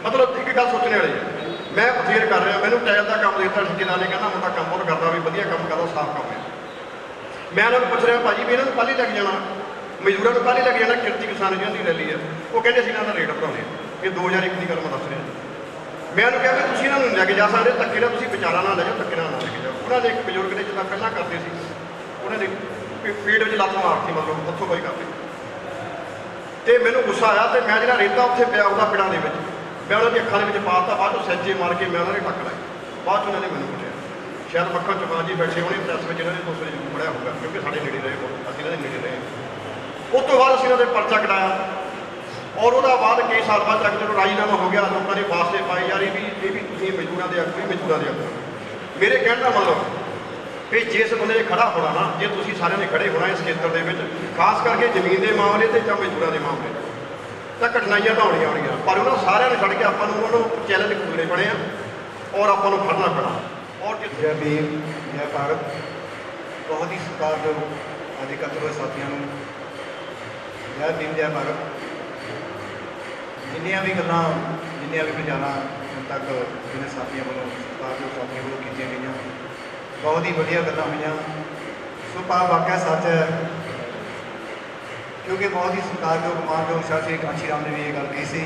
ਮਤਲਬ ਇੱਕ ਗੱਲ ਸੋਚਣ ਵਾਲੀ ਹੈ। ਮੈਂ ਪਚੇਰ ਕਰ ਰਿਹਾ, ਮੈਨੂੰ ਟਾਇਲ ਦਾ ਕੰਮ ਦੇ ਦਿੱਤਾ ਠੇਕੇਦਾਰ ਨੇ, ਕਹਿੰਦਾ ਮੁੰਡਾ ਕੰਮ ਬਹੁਤ ਕਰਦਾ, ਵੀ ਵਧੀਆ ਕੰਮ ਕਰਦਾ, ਸਾਫ਼ ਕੰਮ ਹੈ। ਮੈਂ ਉਹਨਾਂ ਨੂੰ ਪੁੱਛ ਰਿਹਾ, ਭਾਜੀ ਵੀ ਇਹਨਾਂ ਨੂੰ ਕੱਲ੍ਹ ਹੀ ਲੈ ਕੇ ਜਾਣਾ, ਮਜ਼ਦੂਰਾਂ ਨੂੰ ਕੱਲ੍ਹ ਹੀ ਲੈ ਕੇ ਜਾਣਾ, ਕਿਰਤੀ ਕਿਸਾਨ ਯੂਨੀਅਨ ਦੀ ਰੈਲੀ ਹੈ। ਉਹ ਕਹਿੰਦੇ ਅਸੀਂ ਇਹਨਾਂ ਦਾ ਰੇਟ ਵਧਾਉਂਦੇ ਹਾਂ। ਇਹ 2001 ਦੀ ਗੱਲ ਮੈਂ ਦੱਸ ਰਿਹਾ। ਮੈਂ ਉਹਨੂੰ ਕਿਹਾ ਕਿ ਤੁਸੀਂ ਇਹਨਾਂ ਨੂੰ ਲੈ ਕੇ ਜਾ ਸਕਦੇ, ਧੱਕੇ ਨਾਲ ਤੁਸੀਂ ਵਿਚਾਰਾਂ ਨਾਲ ਲੈ ਜਾਓ, ਧੱਕੇ ਨਾਲ ਨਾ ਲੈ ਕੇ ਜਾਓ। ਉਹਨਾਂ ਦੇ ਇੱਕ ਬਜ਼ੁਰਗ ਨੇ ਜਿੱਦਾਂ ਪਹਿਲਾਂ ਕਰਦੇ ਸੀ, ਉਹਨਾਂ ਨੇ ਪੇਟ ਵਿੱਚ ਲੱਤ ਮਾਰਤੀ, ਮਤਲਬ ਉੱਥੋਂ ਕੋਈ ਕਰਦੇ। ਅਤੇ ਮੈਨੂੰ ਗੁੱਸਾ ਆਇਆ, ਅਤੇ ਮੈਂ ਜਿਹੜਾ ਰੇਤਾ ਉੱਥੇ ਪਿਆ ਉਹਦਾ ਪਿੰਡਾਂ ਦੇ ਵਿੱਚ, ਮੈਂ ਉਹਨਾਂ ਦੀ ਅੱਖਾਂ ਦੇ ਵਿੱਚ ਪਾਤਾ। ਬਾਅਦ ਚੋਂ ਸੱਜੇ ਮਾਰ ਕੇ ਮੈਂ ਉਹਨਾਂ ਦੇ ਟੱਕ ਲਾਈ। ਬਾਅਦ 'ਚ ਉਹਨਾਂ ਨੇ ਮੈਨੂੰ ਪੁੱਛਿਆ, ਸ਼ਾਇਦ ਮੱਖਣ ਚੁਕਾ ਜੀ ਬੈਠੇ ਹੋਣੇ ਪ੍ਰੈਸ ਵਿੱਚ, ਇਹਨਾਂ ਨੇ ਦੂਸਰੇ ਨੂੰ ਪੜਿਆ ਹੋਊਗਾ, ਕਿਉਂਕਿ ਸਾਡੇ ਨੇੜੇ ਰਹੇ, ਅਸੀਂ ਇਹਨਾਂ ਦੇ ਨੇੜੇ ਰਹੇ। ਉਸ ਤੋਂ ਬਾਅਦ ਅਸੀਂ ਉਹਨਾਂ ਦੇ ਪਰਚਾ ਕਟਾਇਆ ਔਰ ਉਹਦਾ ਬਾਅਦ ਕਈ ਸਾਲ ਬਾਅਦ ਤੱਕ ਜਦੋਂ ਰਾਜੀਨਾਮਾ ਹੋ ਗਿਆ, ਲੋਕਾਂ ਨੇ ਵਾਸਤੇ ਪਾਈ ਜਾ ਰਹੀ ਵੀ ਇਹ ਵੀ ਤੁਸੀਂ ਮਜ਼ਦੂਰਾਂ ਦੇ ਆਗੂ, ਮਜ਼ਦੂਰਾਂ ਦੇ ਆਗੂ। ਮੇਰੇ ਕਹਿਣ ਦਾ ਮਤਲਬ ਵੀ ਜਿਸ ਬੰਦੇ ਨੇ ਖੜਾ ਹੋਣਾ ਨਾ, ਜੇ ਤੁਸੀਂ ਸਾਰਿਆਂ ਨੇ ਖੜੇ ਹੋਣਾ ਇਸ ਖੇਤਰ ਦੇ ਵਿੱਚ, ਖਾਸ ਕਰਕੇ ਜ਼ਮੀਨ ਦੇ ਮਾਮਲੇ ਤੇ ਜਾਂ ਮਜ਼ਦੂਰਾਂ ਦੇ ਮਾਮਲੇ, ਤਾਂ ਕਠਿਨਾਈਆਂ ਤਾਂ ਆਉਣੀਆਂ, ਪਰ ਉਹਨਾਂ ਸਾਰਿਆਂ ਨੂੰ ਛੱਡ ਕੇ ਆਪਾਂ ਨੂੰ ਉਹਨਾਂ ਨੂੰ ਚੈਲੰਜ ਕਰਨੇ ਪੈਣੇ ਆ ਔਰ ਆਪਾਂ ਨੂੰ ਖੜਨਾ ਪੈਣਾ। ਔਰ ਜੈ ਭੀਮ, ਜੈ ਭਾਰਤ। ਬਹੁਤ ਹੀ ਸਤਿਕਾਰਯੋਗ ਅੱਜ ਇਕੱਤਰ ਹੋਏ ਸਾਥੀਆਂ ਨੂੰ ਜੈ ਭੀਮ, ਜੈ ਭਾਰਤ। ਜਿੰਨੀਆਂ ਵੀ ਗੱਲਾਂ, ਜਿੰਨੀਆਂ ਵੀ ਵਿਚਾਰਾਂ ਹੁਣ ਤੱਕ ਜਿਹੜੇ ਸਾਥੀਆਂ ਵੱਲੋਂ, ਸਤਿਕਾਰਯੋਗ ਸਾਥੀਆਂ ਵੱਲੋਂ ਕੀਤੀਆਂ ਗਈਆਂ, ਬਹੁਤ ਹੀ ਵਧੀਆ ਗੱਲਾਂ ਹੋਈਆਂ। ਸੋ ਵਾਕਿਆ ਸੱਚ ਹੈ, ਕਿਉਂਕਿ ਬਹੁਤ ਹੀ ਸਤਿਕਾਰਯੋਗ ਮਾਨਯੋਗ ਸ਼ਾਹ ਸ਼੍ਰੀ ਕਾਂਸ਼ੀ ਰਾਮ ਨੇ ਵੀ ਇਹ ਗੱਲ ਕਹੀ ਸੀ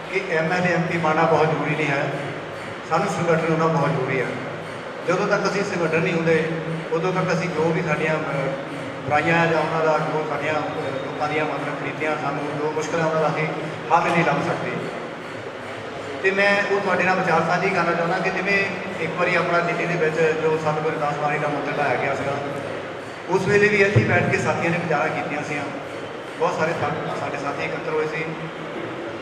ਕਿ MLA MP ਬਣਨਾ ਬਹੁਤ ਜ਼ਰੂਰੀ ਨਹੀਂ ਹੈ, ਸਾਨੂੰ ਸੰਗਠਨ ਹੋਣਾ ਬਹੁਤ ਜ਼ਰੂਰੀ ਹੈ। ਜਦੋਂ ਤੱਕ ਅਸੀਂ ਸੰਗਠਨ ਨਹੀਂ ਹੁੰਦੇ, ਉਦੋਂ ਤੱਕ ਅਸੀਂ ਜੋ ਵੀ ਸਾਡੀਆਂ ਬੁਰਾਈਆਂ ਜਾਂ ਉਹਨਾਂ ਦਾ ਜੋ ਸਾਡੀਆਂ ਲੋਕਾਂ ਦੀਆਂ ਮਤਲਬ ਕ੍ਰਿਤੀਆਂ, ਸਾਨੂੰ ਜੋ ਮੁਸ਼ਕਲਾਂ ਉਹਨਾਂ ਦਾ ਅਸੀਂ ਹੱਲ ਨਹੀਂ ਲੱਭ ਸਕਦੇ। ਅਤੇ ਮੈਂ ਉਹ ਤੁਹਾਡੇ ਨਾਲ ਵਿਚਾਰ ਸਾਂਝੀ ਕਰਨਾ ਚਾਹੁੰਦਾ ਕਿ ਜਿਵੇਂ ਇੱਕ ਵਾਰੀ ਆਪਣਾ ਦਿੱਲੀ ਦੇ ਵਿੱਚ ਜੋ ਸਤਿਗੁਰੂ ਰਵਿਦਾਸ ਬਾਣੀ ਦਾ ਮੰਦਰ ਲਾਇਆ ਗਿਆ ਸੀਗਾ, ਉਸ ਵੇਲੇ ਵੀ ਇੱਥੇ ਬੈਠ ਕੇ ਸਾਥੀਆਂ ਨੇ ਵਿਚਾਰਾਂ ਕੀਤੀਆਂ ਸੀਆਂ। ਬਹੁਤ ਸਾਰੇ ਸਾਡੇ ਸਾਥੀ ਇਕੱਤਰ ਹੋਏ ਸੀ,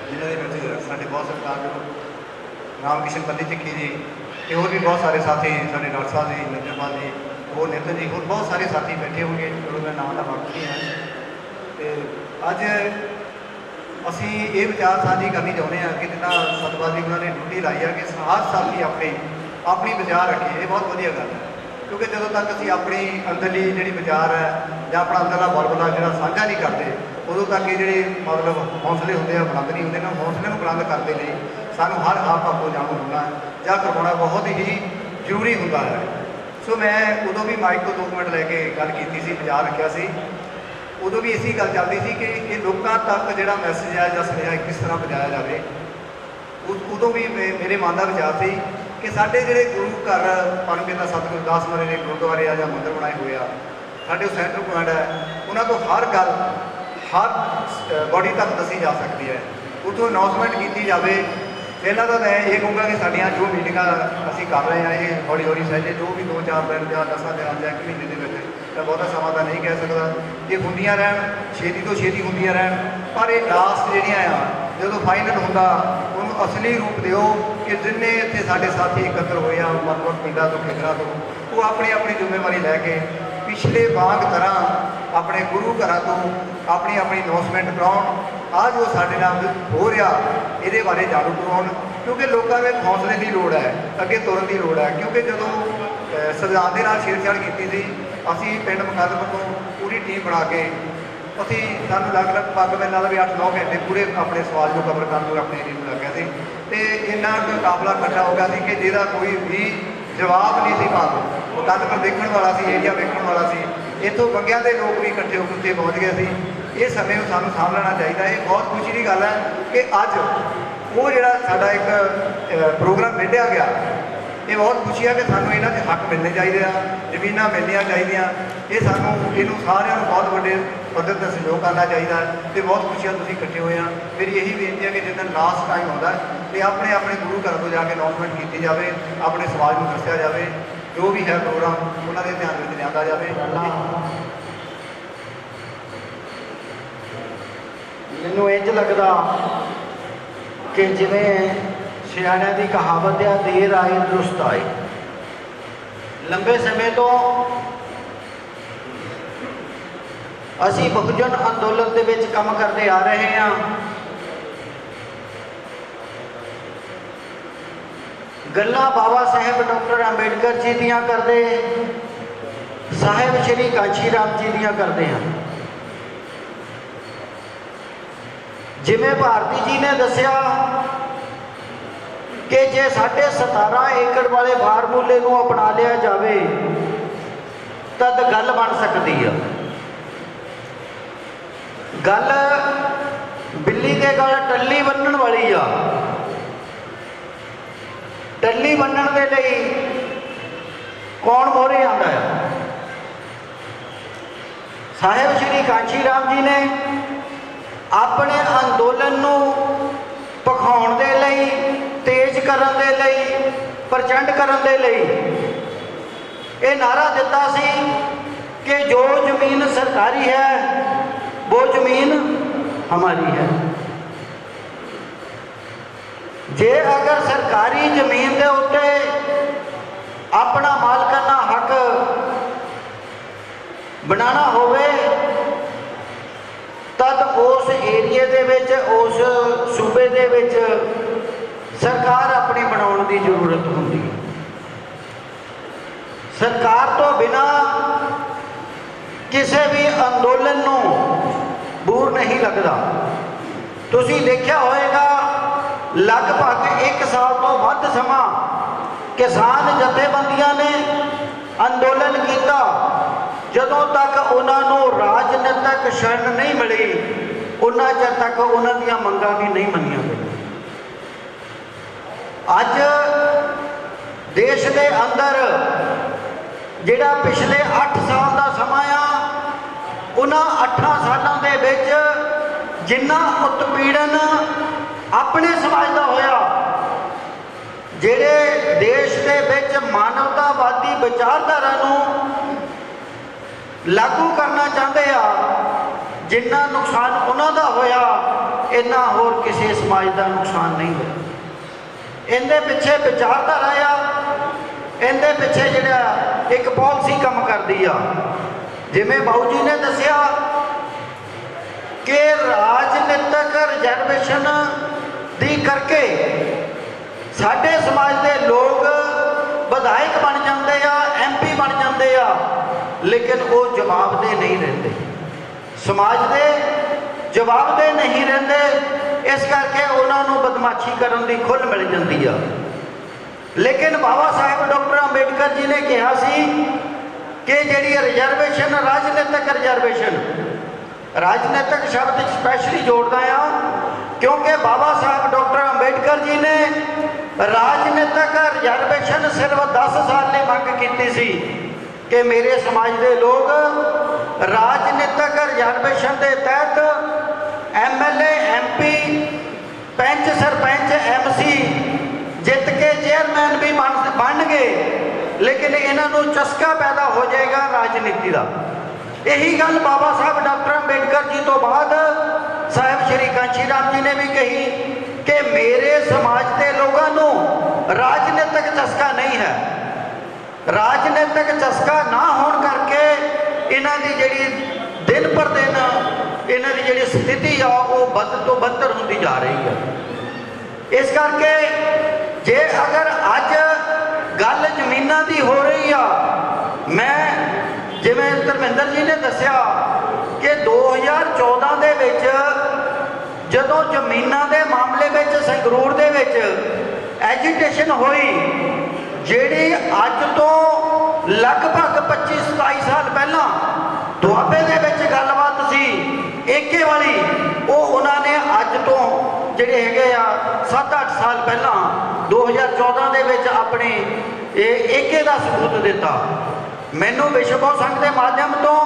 ਜਿਨ੍ਹਾਂ ਦੇ ਵਿੱਚ ਸਾਡੇ ਬਹੁਤ ਸਤਿਕਾਰਯੋਗ ਰਾਮ ਕਿਸ਼ਨ ਪੰਡਿਤ ਜੀ ਅਤੇ ਹੋਰ ਵੀ ਬਹੁਤ ਸਾਰੇ ਸਾਥੀ, ਸਾਡੇ ਡਾਕਟਰ ਸਾਹਿਬ ਜੀ, ਨੰਦਰਪਾਲ ਜੀ, ਹੋਰ ਨਿਤਨ ਜੀ, ਹੋਰ ਬਹੁਤ ਸਾਰੇ ਸਾਥੀ ਬੈਠੇ ਹੋਣਗੇ, ਚਲੋ ਮੈਂ ਨਾਮ ਦਾ ਵਕਤ ਨਹੀਂ ਹੈ। ਅਤੇ ਅੱਜ ਅਸੀਂ ਇਹ ਵਿਚਾਰ ਸਾਂਝੀ ਕਰਨੀ ਚਾਹੁੰਦੇ ਹਾਂ ਕਿ ਜਿੱਦਾਂ ਸਤਿਗੁਰੂ ਜੀ ਉਹਨਾਂ ਨੇ ਡਿਊਟੀ ਲਾਈ ਹੈ ਕਿ ਹਰ ਸਾਥੀ ਆਪਣੀ ਵਿਚਾਰ ਰੱਖੇ। ਇਹ ਬਹੁਤ ਵਧੀਆ ਗੱਲ ਹੈ, ਕਿਉਂਕਿ ਜਦੋਂ ਤੱਕ ਅਸੀਂ ਆਪਣੀ ਅੰਦਰਲੀ ਜਿਹੜੀ ਵਿਚਾਰ ਹੈ ਜਾਂ ਆਪਣਾ ਅੰਦਰਲਾ ਬਲਬਲਾ ਜਿਹੜਾ ਸਾਂਝਾ ਨਹੀਂ ਕਰਦੇ, ਉਦੋਂ ਤੱਕ ਇਹ ਜਿਹੜੇ ਮਤਲਬ ਹੌਸਲੇ ਹੁੰਦੇ ਆ ਬੁਲੰਦ ਨਹੀਂ ਹੁੰਦੇ ਨਾ। ਹੌਸਲੇ ਨੂੰ ਬੁਲੰਦ ਕਰਦੇ ਲਈ ਸਾਨੂੰ ਹਰ ਹਾਲਾਤ ਤੋਂ ਜਾਣੂ ਹੋਣਾ ਜਾਂ ਕਰਵਾਉਣਾ ਬਹੁਤ ਹੀ ਜ਼ਰੂਰੀ ਹੁੰਦਾ ਹੈ। ਸੋ ਮੈਂ ਉਦੋਂ ਵੀ ਮਾਈਕ ਤੋਂ 2 ਮਿੰਟ ਲੈ ਕੇ ਗੱਲ ਕੀਤੀ ਸੀ, ਵਿਚਾਰ ਰੱਖਿਆ ਸੀ। ਉਦੋਂ ਵੀ ਇਸੀ ਗੱਲ ਚੱਲਦੀ ਸੀ ਕਿ ਇਹ ਲੋਕਾਂ ਤੱਕ ਜਿਹੜਾ ਮੈਸੇਜ ਹੈ ਜਾਂ ਸੁਨੇਹਾ ਕਿਸ ਤਰ੍ਹਾਂ ਪਹੁੰਚਾਇਆ ਜਾਵੇ। ਉਦੋਂ ਵੀ ਮੇਰੇ ਮਨ ਦਾ ਵਿਚਾਰ ਸੀ ਕਿ ਸਾਡੇ ਜਿਹੜੇ ਗੁਰੂ ਘਰ ਪਰਮਪਿਤਾ ਸਤਿਗੁਰੂ ਰਵਿਦਾਸ ਮਹਾਰਾਜ ਨੇ ਗੁਰਦੁਆਰੇ ਆ ਜਾਂ ਮੰਦਰ ਬਣਾਏ ਹੋਏ ਆ, ਸਾਡੇ ਉਹ ਸੈਂਟਰ ਪੁਆਇੰਟ ਹੈ, ਉਹਨਾਂ ਤੋਂ ਹਰ ਗੱਲ ਹਰ ਬੋਡੀ ਤੱਕ ਦੱਸੀ ਜਾ ਸਕਦੀ ਹੈ, ਉੱਥੋਂ ਅਨਾਊਂਸਮੈਂਟ ਕੀਤੀ ਜਾਵੇ। ਪਹਿਲਾਂ ਤਾਂ ਮੈਂ ਇਹ ਕਹੂੰਗਾ ਕਿ ਸਾਡੀਆਂ ਜੋ ਮੀਟਿੰਗਾਂ ਅਸੀਂ ਕਰ ਰਹੇ ਹਾਂ, ਇਹ ਹੌਲੀ ਹੌਲੀ ਸਹਿਜੇ ਜੋ ਵੀ 2-4 ਦਿਨ ਜਾਂ 10 ਦਿਨਾਂ ਜਾਂ 1 ਮਹੀਨੇ ਦੇ ਵਿੱਚ, ਤਾਂ ਬਹੁਤਾ ਸਮਾਂ ਤਾਂ ਨਹੀਂ ਕਹਿ ਸਕਦਾ, ਇਹ ਹੁੰਦੀਆਂ ਰਹਿਣ, ਛੇਤੀ ਤੋਂ ਛੇਤੀ ਹੁੰਦੀਆਂ ਰਹਿਣ। ਪਰ ਇਹ ਲਾਸਟ ਜਿਹੜੀਆਂ ਆ, ਜਦੋਂ ਫਾਈਨਲ ਹੁੰਦਾ, ਉਹਨੂੰ ਅਸਲੀ ਰੂਪ ਦਿਓ ਕਿ ਜਿੰਨੇ ਇੱਥੇ ਸਾਡੇ ਸਾਥੀ ਇਕੱਤਰ ਹੋਏ ਆ ਵੱਖ-ਵੱਖ ਪਿੰਡਾਂ ਤੋਂ, ਖੇਤਰਾਂ ਤੋਂ, ਉਹ ਆਪਣੀ ਆਪਣੀ ਜ਼ਿੰਮੇਵਾਰੀ ਲੈ ਕੇ ਪਿਛਲੇ ਵਾਂਗ ਤਰ੍ਹਾਂ ਆਪਣੇ ਗੁਰੂ ਘਰਾਂ ਤੋਂ ਆਪਣੀ ਅਨਾਊਂਸਮੈਂਟ ਕਰਾਉਣ। ਆਹ ਜੋ ਸਾਡੇ ਨਾਲ ਹੋ ਰਿਹਾ, ਇਹਦੇ ਬਾਰੇ ਜਾਣੂ ਕਰਵਾਉਣ, ਕਿਉਂਕਿ ਲੋਕਾਂ ਵਿੱਚ ਹੌਸਲੇ ਦੀ ਲੋੜ ਹੈ, ਅੱਗੇ ਤੁਰਨ ਦੀ ਲੋੜ ਹੈ। ਕਿਉਂਕਿ ਜਦੋਂ ਸੰਵਿਧਾਨ ਦੇ ਨਾਲ ਛੇੜਛਾੜ ਕੀਤੀ ਸੀ, ਅਸੀਂ ਪਿੰਡ ਮੁਕੱਦਮ ਤੋਂ ਪੂਰੀ ਟੀਮ ਬਣਾ ਕੇ ਸਾਨੂੰ ਲਗਭਗ ਮੈਨੂੰ ਲੱਗਦਾ ਵੀ 8-9 ਘੰਟੇ ਪੂਰੇ ਆਪਣੇ ਸਵਾਲ ਨੂੰ ਕਵਰ ਕਰਨ ਨੂੰ ਆਪਣੇ ਏਰੀਏ ਨੂੰ ਲੱਗਿਆ ਸੀ, ਅਤੇ ਇੰਨਾ ਕੁ ਕਾਫਲਾ ਇਕੱਠਾ ਹੋ ਗਿਆ ਸੀ ਕਿ ਜਿਹਦਾ ਕੋਈ ਵੀ ਜਵਾਬ ਨਹੀਂ ਸੀ ਪਾਉਂਦਾ। ਮੁਕੱਦਮ ਦੇਖਣ ਵਾਲਾ ਸੀ, ਏਰੀਆ ਵੇਖਣ ਵਾਲਾ ਸੀ, ਇੱਥੋਂ ਬੰਗਿਆਂ ਦੇ ਲੋਕ ਵੀ ਇਕੱਠੇ ਹੋ ਕੇ ਉੱਥੇ ਪਹੁੰਚ ਗਏ ਸੀ। ਇਹ ਸਮੇਂ ਨੂੰ ਸਾਨੂੰ ਸਾਂਭ ਲੈਣਾ ਚਾਹੀਦਾ। ਇਹ ਬਹੁਤ ਖੁਸ਼ੀ ਦੀ ਗੱਲ ਹੈ ਕਿ ਅੱਜ ਉਹ ਜਿਹੜਾ ਸਾਡਾ ਇੱਕ ਪ੍ਰੋਗਰਾਮ ਵਿੱਢਿਆ ਗਿਆ, ਇਹ ਬਹੁਤ ਖੁਸ਼ੀ ਹੈ ਕਿ ਸਾਨੂੰ ਇਹਨਾਂ 'ਚ ਹੱਕ ਮਿਲਣੇ ਚਾਹੀਦੇ ਆ, ਜ਼ਮੀਨਾਂ ਮਿਲਣੀਆਂ ਚਾਹੀਦੀਆਂ। ਇਹ ਇਹਨੂੰ ਸਾਰਿਆਂ ਨੂੰ ਬਹੁਤ ਵੱਡੇ ਪੱਧਰ 'ਤੇ ਸਹਿਯੋਗ ਕਰਨਾ ਚਾਹੀਦਾ ਅਤੇ ਬਹੁਤ ਖੁਸ਼ੀਆਂ ਤੁਸੀਂ ਇਕੱਠੇ ਹੋਏ ਆ। ਮੇਰੀ ਇਹੀ ਬੇਨਤੀ ਹੈ ਕਿ ਜਿੱਦਣ ਲਾਸਟ ਟਾਈਮ ਆਉਂਦਾ ਅਤੇ ਆਪਣੇ ਗੁਰੂ ਘਰ ਤੋਂ ਜਾ ਕੇ ਅਨਾਊਂਸਮੈਂਟ ਕੀਤੀ ਜਾਵੇ, ਆਪਣੇ ਸਮਾਜ ਨੂੰ ਦੱਸਿਆ ਜਾਵੇ, ਜੋ ਵੀ ਹੈ ਪ੍ਰੋਗਰਾਮ ਉਹਨਾਂ ਦੇ ਧਿਆਨ ਵਿੱਚ ਲਿਆਂਦਾ ਜਾਵੇ। ਮੈਨੂੰ ਇੰਝ ਲੱਗਦਾ ਕਿ ਜਿਵੇਂ ਸਿਆਣਿਆਂ ਦੀ ਕਹਾਵਤ ਆ, ਦੇਰ ਆਏ ਦਰੁਸਤ ਆਏ। ਲੰਬੇ ਸਮੇਂ ਤੋਂ ਅਸੀਂ ਬਹੁਜਨ ਅੰਦੋਲਨ ਦੇ ਵਿੱਚ ਕੰਮ ਕਰਦੇ ਆ ਰਹੇ ਹਾਂ। ਗੱਲਾਂ ਬਾਬਾ ਸਾਹਿਬ ਡਾਕਟਰ ਅੰਬੇਡਕਰ ਜੀ ਦੀਆਂ ਕਰਦੇ, ਸਾਹਿਬ ਸ਼੍ਰੀ ਕਾਂਸ਼ੀ ਰਾਮ ਜੀ ਦੀਆਂ ਕਰਦੇ ਹਾਂ। ਜਿਵੇਂ ਭਾਰਤੀ ਜੀ ਨੇ ਦੱਸਿਆ ਕਿ ਜੇ ਸਾਡੇ 17 ਏਕੜ ਵਾਲੇ ਫਾਰਮੂਲੇ ਨੂੰ ਅਪਣਾ ਲਿਆ ਜਾਵੇ ਤਦ ਗੱਲ ਬਣ ਸਕਦੀ ਆ। ਗੱਲ ਬਿੱਲੀ ਦੇ ਗਲ ਟੱਲੀ ਬੰਨਣ ਵਾਲੀ ਆ। ਟੱਲੀ ਬੰਨਣ ਦੇ ਲਈ ਕੌਣ ਮੋਹਰੇ ਆਉਂਦਾ ਆ? ਸਾਹਿਬ ਸ਼੍ਰੀ ਕਾਂਸ਼ੀ ਰਾਮ ਜੀ ਨੇ ਆਪਣੇ ਅੰਦੋਲਨ ਨੂੰ ਭਖਾਉਣ ਦੇ ਲਈ, ਤੇਜ਼ ਕਰਨ ਦੇ ਲਈ, ਪ੍ਰਚੰਡ ਕਰਨ ਦੇ ਲਈ ਇਹ ਨਾਰਾ ਦਿੱਤਾ ਸੀ ਕਿ ਜੋ ਜ਼ਮੀਨ ਸਰਕਾਰੀ ਹੈ वो ਜ਼ਮੀਨ हमारी है। ਜੇ ਅਗਰ ਸਰਕਾਰੀ ਜ਼ਮੀਨ ਦੇ ਉੱਤੇ ਆਪਣਾ ਮਾਲਕਾਨਾ ਹੱਕ ਬਣਾਉਣਾ ਹੋਵੇ ਤਦ ਉਸ ਏਰੀਏ ਦੇ ਵਿੱਚ, ਉਸ ਸੂਬੇ ਦੇ ਵਿੱਚ ਸਰਕਾਰ ਆਪਣੀ ਬਣਾਉਣ ਦੀ ਜ਼ਰੂਰਤ ਹੁੰਦੀ ਹੈ। ਸਰਕਾਰ ਤੋਂ ਬਿਨਾਂ ਕਿਸੇ ਵੀ ਅੰਦੋਲਨ ਨੂੰ ਬੂਰ ਨਹੀਂ ਲੱਗਦਾ। ਤੁਸੀਂ ਦੇਖਿਆ ਹੋਵੇਗਾ ਲਗਭਗ 1 ਸਾਲ ਤੋਂ ਵੱਧ ਸਮਾਂ ਕਿਸਾਨ ਜਥੇਬੰਦੀਆਂ ਨੇ ਅੰਦੋਲਨ ਕੀਤਾ ਜਦੋਂ ਤੱਕ ਉਹਨਾਂ ਨੂੰ ਰਾਜਨੀਤਿਕ ਸ਼ਰਨ ਨਹੀਂ ਮਿਲੀ, ਉਹਨਾਂ ਚਿਰ ਤੱਕ ਉਹਨਾਂ ਦੀਆਂ ਮੰਗਾਂ ਵੀ ਨਹੀਂ ਮੰਨੀਆਂ ਗਈਆਂ। ਅੱਜ ਦੇਸ਼ ਦੇ ਅੰਦਰ ਜਿਹੜਾ ਪਿਛਲੇ 8 ਸਾਲ ਦਾ ਸਮਾਂ ਆ, ਉਹਨਾਂ 8 ਸਾਲਾਂ ਦੇ ਵਿੱਚ ਜਿੰਨਾ ਉਤਪੀੜਨ ਆਪਣੇ ਸਮਾਜ ਦਾ ਹੋਇਆ, ਜਿਹੜੇ ਦੇਸ਼ ਦੇ ਵਿੱਚ ਮਾਨਵਤਾਵਾਦੀ ਵਿਚਾਰਧਾਰਾ ਨੂੰ ਲਾਗੂ ਕਰਨਾ ਚਾਹੁੰਦੇ ਆ, ਜਿੰਨਾ ਨੁਕਸਾਨ ਉਹਨਾਂ ਦਾ ਹੋਇਆ, ਇੰਨਾ ਹੋਰ ਕਿਸੇ ਸਮਾਜ ਦਾ ਨੁਕਸਾਨ ਨਹੀਂ ਹੋਇਆ। ਇਹਦੇ ਪਿੱਛੇ ਵਿਚਾਰਧਾਰਾ ਆ, ਇਹਦੇ ਪਿੱਛੇ ਜਿਹੜਾ ਇੱਕ ਪਾਲਿਸੀ ਕੰਮ ਕਰਦੀ ਆ। ਜਿਵੇਂ ਬਾਊ ਜੀ ਨੇ ਦੱਸਿਆ ਕਿ ਰਾਜਨੀਤਿਕ ਰਿਜ਼ਰਵੇਸ਼ਨ ਦੀ ਕਰਕੇ ਸਾਡੇ ਸਮਾਜ ਦੇ ਲੋਕ ਵਿਧਾਇਕ ਬਣ ਜਾਂਦੇ ਆ, MP ਬਣ ਜਾਂਦੇ ਆ, ਲੇਕਿਨ ਉਹ ਜਵਾਬਦੇਹ ਨਹੀਂ ਰਹਿੰਦੇ, ਸਮਾਜ ਦੇ ਜਵਾਬਦੇਹ ਨਹੀਂ ਰਹਿੰਦੇ। ਇਸ ਕਰਕੇ ਉਹਨਾਂ ਨੂੰ ਬਦਮਾਸ਼ੀ ਕਰਨ ਦੀ ਖੁੱਲ੍ਹ ਮਿਲ ਜਾਂਦੀ ਆ। ਲੇਕਿਨ ਬਾਬਾ ਸਾਹਿਬ ਡਾਕਟਰ ਅੰਬੇਡਕਰ ਜੀ ਨੇ ਕਿਹਾ ਸੀ ਕਿ ਜਿਹੜੀ ਰਿਜ਼ਰਵੇਸ਼ਨ, ਰਾਜਨੀਤਿਕ ਸ਼ਬਦ ਸਪੈਸ਼ਲੀ ਜੋੜਦਾ ਆ ਕਿਉਂਕਿ ਬਾਬਾ ਸਾਹਿਬ ਡਾਕਟਰ ਅੰਬੇਡਕਰ ਜੀ ਨੇ ਰਾਜਨੀਤਿਕ ਰਿਜ਼ਰਵੇਸ਼ਨ ਸਿਰਫ 10 ਸਾਲ ਲਈ ਮੰਗ ਕੀਤੀ ਸੀ ਕਿ ਮੇਰੇ ਸਮਾਜ ਦੇ ਲੋਕ ਰਾਜਨੀਤਿਕ ਰਿਜ਼ਰਵੇਸ਼ਨ ਦੇ ਤਹਿਤ MLA, MP, ਪੰਚ, ਸਰਪੰਚ, MC ਜਿੱਤ ਕੇ ਚੇਅਰਮੈਨ ਵੀ ਬਣ ਗਏ, ਲੇਕਿਨ ਇਹਨਾਂ ਨੂੰ ਚਸਕਾ ਪੈਦਾ ਹੋ ਜਾਏਗਾ ਰਾਜਨੀਤੀ ਦਾ। ਇਹੀ ਗੱਲ ਬਾਬਾ ਸਾਹਿਬ ਡਾਕਟਰ ਅੰਬੇਡਕਰ ਜੀ ਤੋਂ ਬਾਅਦ ਸਾਹਿਬ ਸ਼੍ਰੀ ਕਾਂਸ਼ੀ ਰਾਮ ਜੀ ਨੇ ਵੀ ਕਹੀ ਕਿ ਮੇਰੇ ਸਮਾਜ ਦੇ ਲੋਕਾਂ ਨੂੰ ਰਾਜਨੀਤਿਕ ਚਸਕਾ ਨਹੀਂ ਹੈ। ਰਾਜਨੀਤਿਕ ਚਸਕਾ ਨਾ ਹੋਣ ਕਰਕੇ ਇਹਨਾਂ ਦੀ ਜਿਹੜੀ ਦਿਨ ਪਰ ਦਿਨ ਇਹਨਾਂ ਦੀ ਜਿਹੜੀ ਸਥਿਤੀ ਆ ਉਹ ਵੱਧ ਤੋਂ ਬੱਤਰ ਹੁੰਦੀ ਜਾ ਰਹੀ ਹੈ। ਇਸ ਕਰਕੇ ਜੇ ਅਗਰ ਅੱਜ ਗੱਲ ਜ਼ਮੀਨਾਂ ਦੀ ਹੋ ਰਹੀ ਆ, ਮੈਂ ਜਿਵੇਂ ਧਰਮਿੰਦਰ ਜੀ ਨੇ ਦੱਸਿਆ ਕਿ 2014 ਦੇ ਵਿੱਚ ਜਦੋਂ ਜ਼ਮੀਨਾਂ ਦੇ ਮਾਮਲੇ ਵਿੱਚ ਸੰਗਰੂਰ ਦੇ ਵਿੱਚ ਐਜੀਟੇਸ਼ਨ ਹੋਈ, ਜਿਹੜੀ ਅੱਜ ਤੋਂ ਲਗਭਗ 25-27 ਸਾਲ ਪਹਿਲਾਂ ਦੁਆਬੇ ਦੇ ਵਿੱਚ ਗੱਲਬਾਤ ਸੀ ਏਕੇ ਵਾਲੀ, ਉਹ ਉਹਨਾਂ ਨੇ ਅੱਜ ਤੋਂ ਜਿਹੜੇ ਹੈਗੇ ਆ 7-8 ਸਾਲ ਪਹਿਲਾਂ 2014 ਦੇ ਵਿੱਚ ਆਪਣੇ ਇਹ ਏਕੇ ਦਾ ਸਬੂਤ ਦਿੱਤਾ। ਮੈਨੂੰ ਵਿਸ਼ਵ ਸੰਘ ਦੇ ਮਾਧਿਅਮ ਤੋਂ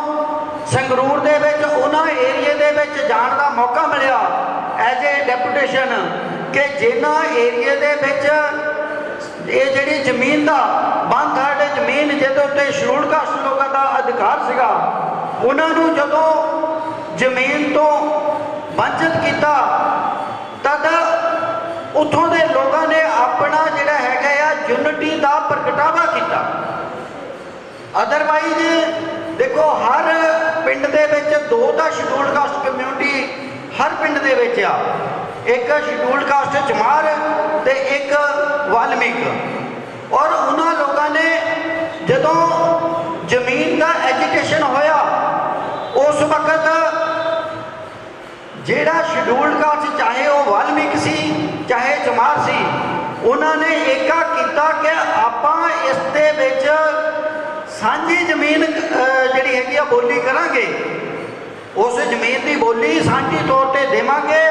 ਸੰਗਰੂਰ ਦੇ ਵਿੱਚ ਉਹਨਾਂ ਏਰੀਏ ਦੇ ਵਿੱਚ ਜਾਣ ਦਾ ਮੌਕਾ ਮਿਲਿਆ ਐਜ਼ ਏ ਡੈਪੂਟੇਸ਼ਨ ਕਿ ਜਿਨ੍ਹਾਂ ਏਰੀਏ ਦੇ ਵਿੱਚ ਇਹ ਜਿਹੜੀ ਜ਼ਮੀਨ ਦਾ 1/3 ਜ਼ਮੀਨ ਜਿਹਦੇ ਉੱਤੇ ਸ਼ਡਿਊਲਡ ਕਾਸਟ ਲੋਕਾਂ ਦਾ ਅਧਿਕਾਰ ਸੀਗਾ, ਉਹਨਾਂ ਨੂੰ ਜਦੋਂ ਜ਼ਮੀਨ ਤੋਂ ਵੰਚਿਤ ਕੀਤਾ ਤਦ ਉੱਥੋਂ ਦੇ ਲੋਕਾਂ ਨੇ ਆਪਣਾ ਜਿਹੜਾ ਹੈਗਾ ਆ ਯੂਨਿਟੀ ਦਾ ਪ੍ਰਗਟਾਵਾ ਕੀਤਾ। ਅਦਰਵਾਈਜ਼ ਦੇਖੋ ਹਰ ਪਿੰਡ ਦੇ ਵਿੱਚ 2 ਤਾਂ ਸ਼ਡਿਊਲਡ ਕਾਸਟ ਕਮਿਊਨਿਟੀ ਹਰ ਪਿੰਡ ਦੇ ਵਿੱਚ ਆ, ਇੱਕ ਸ਼ਡਿਊਲਡ ਕਾਸਟ ਚਮਾਰ ਤੇ ਇੱਕ ਵਾਲਮੀਕ। ਔਰ ਉਹਨਾਂ ਲੋਕਾਂ ਨੇ ਜਦੋਂ ਜ਼ਮੀਨ ਦਾ ਐਜੀਟੇਸ਼ਨ ਹੋਇਆ ਉਸ ਵਕਤ ਜਿਹੜਾ ਸ਼ਡਿਊਲਡ ਕਾਸਟ ਚਾਹੇ ਉਹ ਵਾਲਮੀਕ ਸੀ ਚਾਹੇ ਚਮਾਰ ਸੀ, ਉਹਨਾਂ ਨੇ ਏਕਾ ਕੀਤਾ ਕਿ ਆਪਾਂ ਇਸ ਦੇ ਵਿੱਚ ਸਾਂਝੀ ਜ਼ਮੀਨ ਜਿਹੜੀ ਹੈਗੀ ਆ ਬੋਲੀ ਕਰਾਂਗੇ, ਉਸ ਜ਼ਮੀਨ ਦੀ ਬੋਲੀ ਸਾਂਝੀ ਤੌਰ ਤੇ ਦੇਵਾਂਗੇ,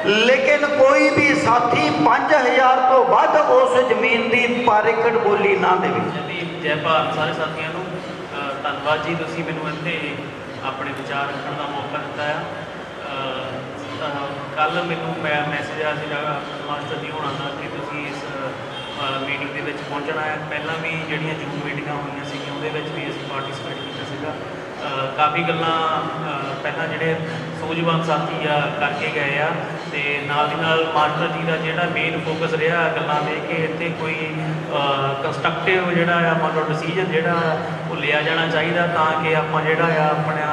ਲੇਕਿਨ ਕੋਈ ਵੀ ਸਾਥੀ 5000 ਤੋਂ ਵੱਧ ਉਸ ਜ਼ਮੀਨ ਦੀ ਪਰ ਏਕੜ ਬੋਲੀ ਨਾ ਦੇਵੇ। ਜੈ ਭਾਰਤ ਸਾਰੇ ਸਾਥੀਆਂ ਨੂੰ ਧੰਨਵਾਦ ਜੀ, ਤੁਸੀਂ ਮੈਨੂੰ ਇੱਥੇ ਆਪਣੇ ਵਿਚਾਰ ਰੱਖਣ ਦਾ ਮੌਕਾ ਦਿੱਤਾ ਆ। ਕੱਲ੍ਹ ਮੈਨੂੰ ਮੈਸੇਜ ਆਇਆ ਸੀਗਾ ਮਾਸਟਰ ਜੀ ਹੋਣਾ ਦਾ ਕਿ ਤੁਸੀਂ ਇਸ ਮੀਟਿੰਗ ਦੇ ਵਿੱਚ ਪਹੁੰਚਣਾ ਹੈ। ਪਹਿਲਾਂ ਵੀ ਜਿਹੜੀਆਂ ਜ਼ੂਮ ਮੀਟਿੰਗਾਂ ਹੋਈਆਂ ਸੀਗੀਆਂ ਉਹਦੇ ਵਿੱਚ ਵੀ ਅਸੀਂ ਪਾਰਟਿਸਿਪੇਟ ਕੀਤਾ ਸੀਗਾ। ਕਾਫੀ ਗੱਲਾਂ ਪਹਿਲਾਂ ਜਿਹੜੇ ਸੂਝਵਾਨ ਸਾਥੀ ਆ ਕਰਕੇ ਗਏ ਆ, ਅਤੇ ਨਾਲ ਦੀ ਨਾਲ ਮਾਸਟਰ ਜੀ ਦਾ ਜਿਹੜਾ ਮੇਨ ਫੋਕਸ ਰਿਹਾ ਗੱਲਾਂ ਦੇ ਕਿ ਇੱਥੇ ਕੋਈ ਕੰਸਟਰਕਟਿਵ ਜਿਹੜਾ ਆ ਮੰਨ ਲਓ ਡਿਸੀਜਨ ਜਿਹੜਾ ਉਹ ਲਿਆ ਜਾਣਾ ਚਾਹੀਦਾ ਤਾਂ ਕਿ ਆਪਾਂ ਜਿਹੜਾ ਆ ਆਪਣਾ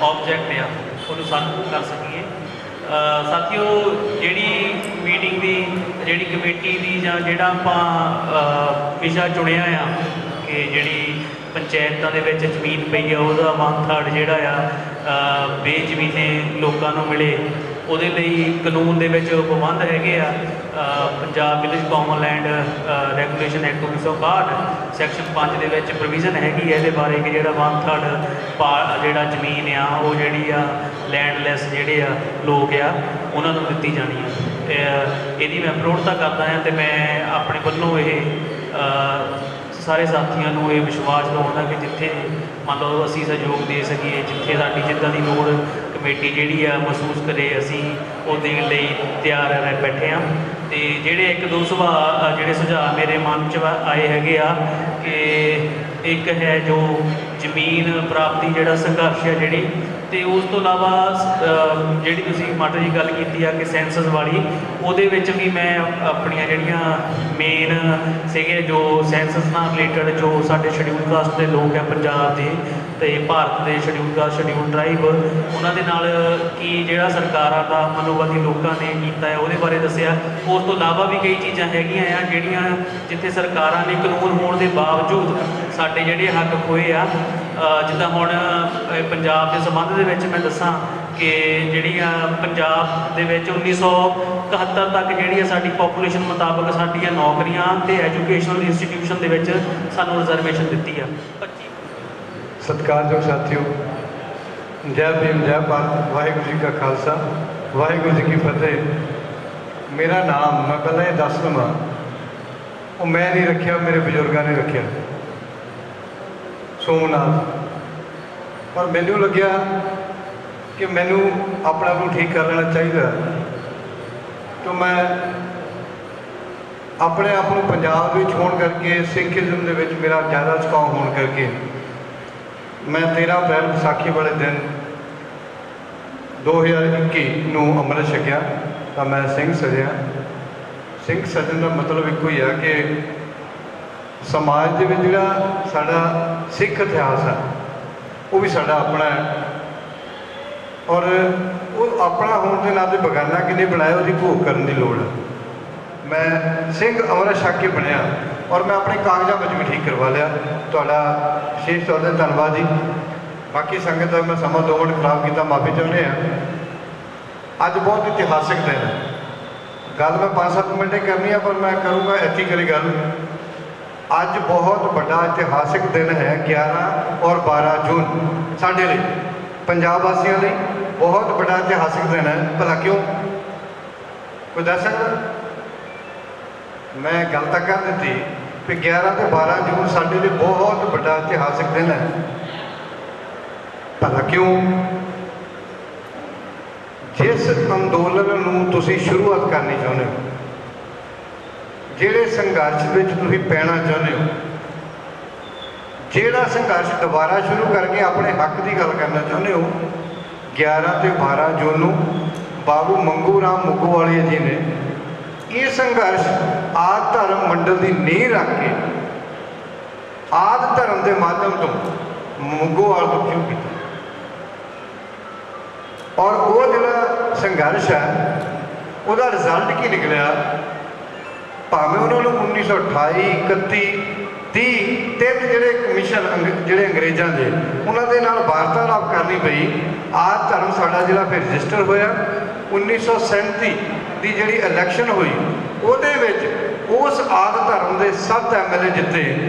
ਆਬਜੈਕਟ ਆ ਉਹਨੂੰ ਸਾਬਤ ਕਰ ਸਕੀਏ। ਸਾਥੀਓ, ਜਿਹੜੀ ਮੀਟਿੰਗ ਦੀ ਜਿਹੜੀ ਕਮੇਟੀ ਦੀ ਜਾਂ ਜਿਹੜਾ ਆਪਾਂ ਵਿਸ਼ਾ ਚੁਣਿਆ ਆ ਕਿ ਜਿਹੜੀ ਪੰਚਾਇਤਾਂ ਦੇ ਵਿੱਚ ਜ਼ਮੀਨ ਪਈ ਆ ਉਹਦਾ 1/3 ਜਿਹੜਾ ਆ ਬੇਜ਼ਮੀਨੇ ਲੋਕਾਂ ਨੂੰ ਮਿਲੇ, ਉਹਦੇ ਲਈ ਕਾਨੂੰਨ ਦੇ ਵਿੱਚ ਪ੍ਰਬੰਧ ਹੈਗੇ ਆ। Punjab village common land regulation act 1962 section 5 ਦੇ ਵਿੱਚ ਪ੍ਰੋਵੀਜ਼ਨ ਹੈਗੀ ਹੈ ਇਹਦੇ ਬਾਰੇ ਕਿ ਜਿਹੜਾ 1/3 ਜਿਹੜਾ ਜ਼ਮੀਨ ਆ ਉਹ ਜਿਹੜੀ ਆ ਲੈਂਡਲੈਸ ਜਿਹੜੇ ਆ ਲੋਕ ਆ ਉਹਨਾਂ ਨੂੰ ਦਿੱਤੀ ਜਾਣੀ ਆ। ਇਹਦੀ ਮੈਂ ਪ੍ਰੋੜਤਾ ਕਰਦਾ ਹਾਂ ਅਤੇ ਮੈਂ ਆਪਣੇ ਵੱਲੋਂ ਇਹ ਸਾਰੇ ਸਾਥੀਆਂ ਨੂੰ ਇਹ ਵਿਸ਼ਵਾਸ ਦਿਵਾਉਂਦਾ ਕਿ ਜਿੱਥੇ ਮੰਨ ਲਓ ਅਸੀਂ ਸਹਿਯੋਗ ਦੇ ਸਕੀਏ, ਜਿੱਥੇ ਸਾਡੀ ਜਿੱਦਾਂ ਦੀ ਲੋੜ ਕਮੇਟੀ ਜਿਹੜੀ ਆ ਮਹਿਸੂਸ ਕਰੇ, ਅਸੀਂ ਉਹ ਦੇਣ ਲਈ ਤਿਆਰ ਰਹਿ ਬੈਠੇ ਹਾਂ। ਅਤੇ ਜਿਹੜੇ 1-2 ਜਿਹੜੇ ਸੁਝਾਅ ਮੇਰੇ ਮਨ 'ਚ ਆਏ ਹੈਗੇ ਆ ਕਿ ਇੱਕ ਹੈ ਜੋ ਜ਼ਮੀਨ ਪ੍ਰਾਪਤੀ ਜਿਹੜਾ ਸੰਘਰਸ਼ ਹੈ ਜਿਹੜੀ, ਅਤੇ ਉਸ ਤੋਂ ਇਲਾਵਾ ਜਿਹੜੀ ਤੁਸੀਂ ਮਾਤਾ ਜੀ ਗੱਲ ਕੀਤੀ ਆ ਕਿ ਸੈਂਸਸ ਵਾਲੀ, ਉਹਦੇ ਵਿੱਚ ਵੀ ਮੈਂ ਆਪਣੀਆਂ ਜਿਹੜੀਆਂ ਮੇਨ ਸੀਗੇ ਜੋ ਸੈਂਸਸ ਨਾਲ ਰਿਲੇਟਡ ਜੋ ਸਾਡੇ ਸ਼ਡਿਊਲ ਕਾਸਟ ਦੇ ਲੋਕ ਆ ਪੰਜਾਬ ਦੇ ਅਤੇ ਭਾਰਤ ਦੇ ਸ਼ਡਿਊਲ ਕਾਸਟ ਸ਼ਡਿਊਲ ਟਰਾਈਬ, ਉਹਨਾਂ ਦੇ ਨਾਲ ਕੀ ਜਿਹੜਾ ਸਰਕਾਰਾਂ ਦਾ ਮਨੋਵਾਦੀ ਲੋਕਾਂ ਨੇ ਕੀਤਾ ਹੈ ਉਹਦੇ ਬਾਰੇ ਦੱਸਿਆ। ਉਸ ਤੋਂ ਇਲਾਵਾ ਵੀ ਕਈ ਚੀਜ਼ਾਂ ਹੈਗੀਆਂ ਆ ਜਿਹੜੀਆਂ ਜਿੱਥੇ ਸਰਕਾਰਾਂ ਨੇ ਕਾਨੂੰਨ ਹੋਣ ਦੇ ਬਾਵਜੂਦ ਸਾਡੇ ਜਿਹੜੇ ਹੱਕ ਖੋਏ ਆ। ਜਿੱਦਾਂ ਹੁਣ ਪੰਜਾਬ ਦੇ ਸੰਬੰਧ ਦੇ ਵਿੱਚ ਮੈਂ ਦੱਸਾਂ ਕਿ ਜਿਹੜੀਆਂ ਪੰਜਾਬ ਦੇ ਵਿੱਚ 1971 ਤੱਕ ਜਿਹੜੀ ਆ ਸਾਡੀ ਪਾਪੂਲੇਸ਼ਨ ਮੁਤਾਬਕ ਸਾਡੀਆਂ ਨੌਕਰੀਆਂ ਅਤੇ ਐਜੂਕੇਸ਼ਨਲ ਇੰਸਟੀਟਿਊਸ਼ਨ ਦੇ ਵਿੱਚ ਸਾਨੂੰ ਰਿਜ਼ਰਵੇਸ਼ਨ ਦਿੱਤੀ ਆ 25। ਸਤਿਕਾਰਯੋਗ ਸਾਥੀਓ, ਜੈ ਭੀਮ, ਜੈ ਭਾਰਤ, ਵਾਹਿਗੁਰੂ ਜੀ ਕਾ ਖਾਲਸਾ, ਵਾਹਿਗੁਰੂ ਜੀ ਕੀ ਫਤਿਹ। ਮੇਰਾ ਨਾਮ ਮੈਂ ਪਹਿਲਾਂ ਇਹ ਦੱਸ ਲਵਾਂ, ਉਹ ਮੈਂ ਨਹੀਂ ਰੱਖਿਆ, ਮੇਰੇ ਬਜ਼ੁਰਗਾਂ ਨੇ ਰੱਖਿਆ, ਸੋਮਨਾਥ। ਪਰ ਮੈਨੂੰ ਲੱਗਿਆ ਕਿ ਮੈਨੂੰ ਆਪਣੇ ਆਪ ਨੂੰ ਠੀਕ ਕਰ ਲੈਣਾ ਚਾਹੀਦਾ, ਕਿ ਮੈਂ ਆਪਣੇ ਆਪ ਨੂੰ ਪੰਜਾਬ ਵਿੱਚ ਹੋਣ ਕਰਕੇ, ਸਿੱਖੀਜ਼ਮ ਦੇ ਵਿੱਚ ਮੇਰਾ ਜ਼ਿਆਦਾ ਝੁਕਾਅ ਹੋਣ ਕਰਕੇ ਮੈਂ 13 ਅਪ੍ਰੈਲ ਵਿਸਾਖੀ ਵਾਲੇ ਦਿਨ 2021 ਨੂੰ ਅੰਮ੍ਰਿਤ ਛਕਿਆ ਤਾਂ ਮੈਂ ਸਿੰਘ ਸਜਿਆ। ਸਿੰਘ ਸਜਣ ਦਾ ਮਤਲਬ ਇੱਕੋ ਹੀ ਆ ਕਿ ਸਮਾਜ ਦੇ ਵਿੱਚ ਜਿਹੜਾ ਸਾਡਾ ਸਿੱਖ ਇਤਿਹਾਸ ਹੈ ਉਹ ਵੀ ਸਾਡਾ ਆਪਣਾ ਹੈ, ਔਰ ਉਹ ਆਪਣਾ ਹੋਣ ਦੇ ਨਾਤੇ ਬੇਗਾਨਾ ਕਿਹਨੇ ਬਣਾਇਆ ਉਹਦੀ ਭੋਗ ਕਰਨ ਦੀ ਲੋੜ ਹੈ। ਮੈਂ ਸਿੰਘ ਅੰਮ੍ਰਿਤ ਛਕ ਕੇ ਬਣਿਆ ਔਰ ਮੈਂ ਆਪਣੇ ਕਾਗਜ਼ਾਂ ਵਿੱਚ ਵੀ ਠੀਕ ਕਰਵਾ ਲਿਆ। ਤੁਹਾਡਾ ਵਿਸ਼ੇਸ਼ ਤੌਰ 'ਤੇ ਧੰਨਵਾਦ ਜੀ। ਬਾਕੀ ਸੰਗਤ ਦਾ ਮੈਂ ਸਮਾਂ 2 ਮਿੰਟ ਖਰਾਬ ਕੀਤਾ, ਮਾਫੀ ਚਾਹੁੰਦੇ ਹਾਂ। ਅੱਜ ਬਹੁਤ ਇਤਿਹਾਸਿਕ ਦਿਨ ਹੈ। ਗੱਲ ਮੈਂ 5-7 ਮਿੰਟ ਹੀ ਕਰਨੀ ਆ, ਪਰ ਮੈਂ ਕਰੂੰਗਾ ਐਥੀਕਲੀ ਗੱਲ। ਅੱਜ ਬਹੁਤ ਵੱਡਾ ਇਤਿਹਾਸਿਕ ਦਿਨ ਹੈ, 11 ਔਰ 12 ਜੂਨ ਸਾਡੇ ਲਈ, ਪੰਜਾਬ ਵਾਸੀਆਂ ਲਈ ਬਹੁਤ ਵੱਡਾ ਇਤਿਹਾਸਿਕ ਦਿਨ ਹੈ। ਭਲਾ ਕਿਉਂ? ਕੋਈ ਦੱਸ ਸਕਦਾ? ਮੈਂ ਗੱਲ ਤਾਂ ਕਰ ਦਿੱਤੀ ਕਿ 11 ਤੇ 12 ਜੂਨ ਸਾਡੇ ਲਈ ਬਹੁਤ ਵੱਡਾ ਇਤਿਹਾਸਿਕ ਦਿਨ ਹੈ। ਭਲਾ ਕਿਉਂ? ਜਿਸ ਅੰਦੋਲਨ ਨੂੰ ਤੁਸੀਂ ਸ਼ੁਰੂਆਤ ਕਰਨੀ ਚਾਹੁੰਦੇ ਹੋ, ਜਿਹੜੇ ਸੰਘਰਸ਼ ਵਿੱਚ ਤੁਸੀਂ ਪੈਣਾ ਚਾਹੁੰਦੇ ਹੋ, ਜਿਹੜਾ ਸੰਘਰਸ਼ ਦੁਬਾਰਾ ਸ਼ੁਰੂ ਕਰਕੇ ਆਪਣੇ ਹੱਕ ਦੀ ਗੱਲ ਕਰਨਾ ਚਾਹੁੰਦੇ ਹੋ, 11 ਤੇ 12 ਜੂਨ ਨੂੰ ਬਾਬੂ ਮੰਗੂ ਰਾਮ ਮੁੱਗੂਵਾਲੀਆ ਜੀ ਨੇ ਇਹ ਸੰਘਰਸ਼ ਆਦਿ ਧਰਮ ਮੰਡਲ ਦੀ ਨੀਂਹ ਰੱਖ ਕੇ ਆਦਿ ਧਰਮ ਦੇ ਮਾਧਿਅਮ ਤੋਂ ਮੁੱਗੋਵਾਲ ਤੋਂ ਸ਼ੁਰੂ ਕੀਤਾ। ਔਰ ਉਹ ਜਿਹੜਾ ਸੰਘਰਸ਼ ਹੈ ਉਹਦਾ ਰਿਜ਼ਲਟ ਕੀ ਨਿਕਲਿਆ? ਭਾਵੇਂ ਉਹਨਾਂ ਨੂੰ 1928, 31, 30 ਤਿੰਨ ਜਿਹੜੇ ਕਮਿਸ਼ਨ ਜਿਹੜੇ ਅੰਗਰੇਜ਼ਾਂ ਦੇ ਉਹਨਾਂ ਦੇ ਨਾਲ ਵਾਰਤਾਲਾਪ ਕਰਨੀ ਪਈ। ਆਦਿ ਧਰਮ ਸਾਡਾ ਜਿਹੜਾ ਫਿਰ ਰਜਿਸਟਰ ਹੋਇਆ। 1937 ਦੀ ਜਿਹੜੀ ਇਲੈਕਸ਼ਨ ਹੋਈ ਉਹਦੇ ਵਿੱਚ ਉਸ ਆਦਿ ਧਰਮ ਦੇ 7 MLA ਜਿੱਤੇ,